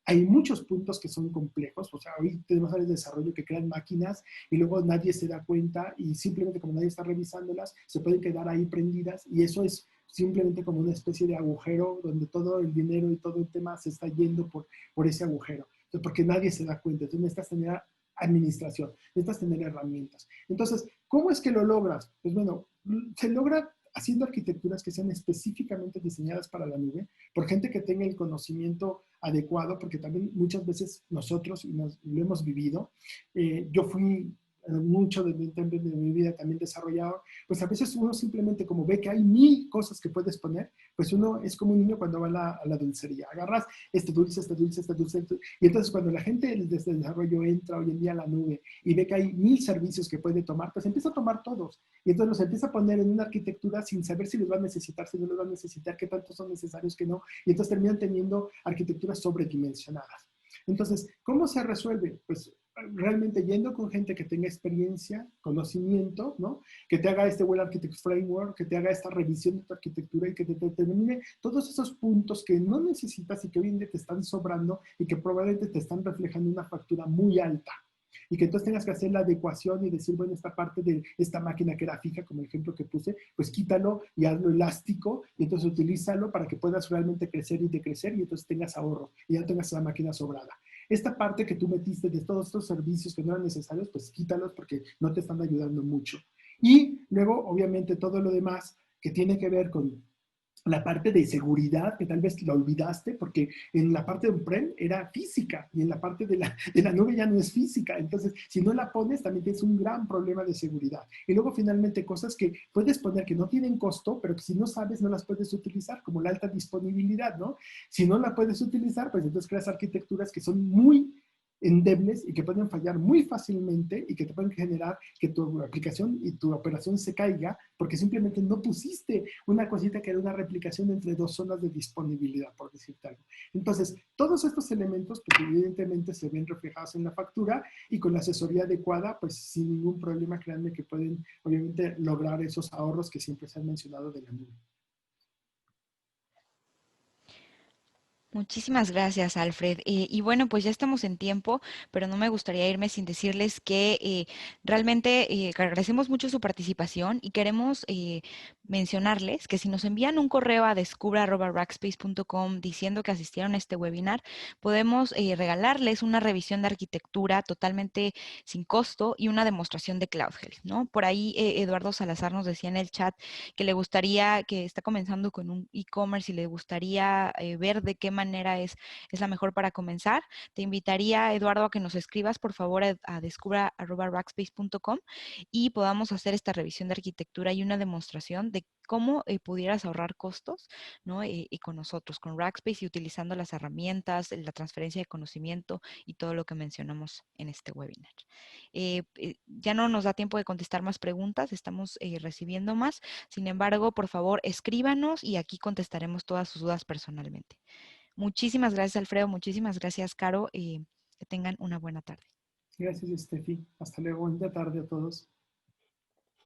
hay muchos puntos que son complejos, o sea, hoy tenemos áreas de desarrollo que crean máquinas y luego nadie se da cuenta y simplemente como nadie está revisándolas, se pueden quedar ahí prendidas y eso es simplemente como una especie de agujero donde todo el dinero y todo el tema se está yendo por ese agujero, entonces, porque nadie se da cuenta, entonces necesitas tener administración, necesitas tener herramientas. Entonces, ¿cómo es que lo logras? Pues bueno, se logra haciendo arquitecturas que sean específicamente diseñadas para la nube, por gente que tenga el conocimiento adecuado, porque también muchas veces nosotros, y lo hemos vivido, yo fui mucho de mi vida también desarrollado, pues a veces uno simplemente como ve que hay 1000 cosas que puedes poner, pues uno es como un niño cuando va a la dulcería, agarras este dulce, este dulce, este dulce, y entonces cuando la gente desde el desarrollo entra hoy en día a la nube y ve que hay 1000 servicios que puede tomar, pues empieza a tomar todos, y entonces los empieza a poner en una arquitectura sin saber si los va a necesitar, si no los va a necesitar, qué tantos son necesarios, que no, y entonces terminan teniendo arquitecturas sobredimensionadas. Entonces, ¿cómo se resuelve? Pues realmente yendo con gente que tenga experiencia, conocimiento, ¿no? Que te haga este Well Architect Framework, que te haga esta revisión de tu arquitectura y que te determine todos esos puntos que no necesitas y que hoy en día te están sobrando y que probablemente te están reflejando una factura muy alta. Y que entonces tengas que hacer la adecuación y decir, bueno, esta parte de esta máquina que era fija, como el ejemplo que puse, pues quítalo y hazlo elástico y entonces utilízalo para que puedas realmente crecer y decrecer y entonces tengas ahorro y ya tengas la máquina sobrada. Esta parte que tú metiste de todos estos servicios que no eran necesarios, pues quítalos porque no te están ayudando mucho. Y luego, obviamente, todo lo demás que tiene que ver con la parte de seguridad, que tal vez la olvidaste, porque en la parte de on-prem era física y en la parte de la nube ya no es física. Entonces, si no la pones, también tienes un gran problema de seguridad. Y luego, finalmente, cosas que puedes poner que no tienen costo, pero que si no sabes, no las puedes utilizar, como la alta disponibilidad, ¿no? Si no la puedes utilizar, pues entonces creas arquitecturas que son muy endebles y que pueden fallar muy fácilmente y que te pueden generar que tu aplicación y tu operación se caiga porque simplemente no pusiste una cosita que era una replicación entre dos zonas de disponibilidad, por decirte algo. Entonces, todos estos elementos, pues evidentemente se ven reflejados en la factura y con la asesoría adecuada, pues sin ningún problema, créanme que pueden obviamente lograr esos ahorros que siempre se han mencionado de la nube. Muchísimas gracias, Alfred. Y bueno, pues ya estamos en tiempo, pero no me gustaría irme sin decirles que realmente agradecemos mucho su participación y queremos mencionarles que si nos envían un correo a descubra@rackspace.com diciendo que asistieron a este webinar, podemos regalarles una revisión de arquitectura totalmente sin costo y una demostración de Cloud Health, ¿no? Por ahí Eduardo Salazar nos decía en el chat que le gustaría, que está comenzando con un e-commerce y le gustaría ver de qué manera es la mejor para comenzar. Te invitaría, Eduardo, a que nos escribas, por favor, a descubra@rackspace.com y podamos hacer esta revisión de arquitectura y una demostración de cómo pudieras ahorrar costos, ¿no? Y con nosotros, con Rackspace y utilizando las herramientas, la transferencia de conocimiento y todo lo que mencionamos en este webinar. Ya no nos da tiempo de contestar más preguntas, estamos recibiendo más. Sin embargo, por favor, escríbanos y aquí contestaremos todas sus dudas personalmente. Muchísimas gracias, Alfredo. Muchísimas gracias, Caro. Que tengan una buena tarde. Gracias, Steffi. Hasta luego. Buena tarde a todos.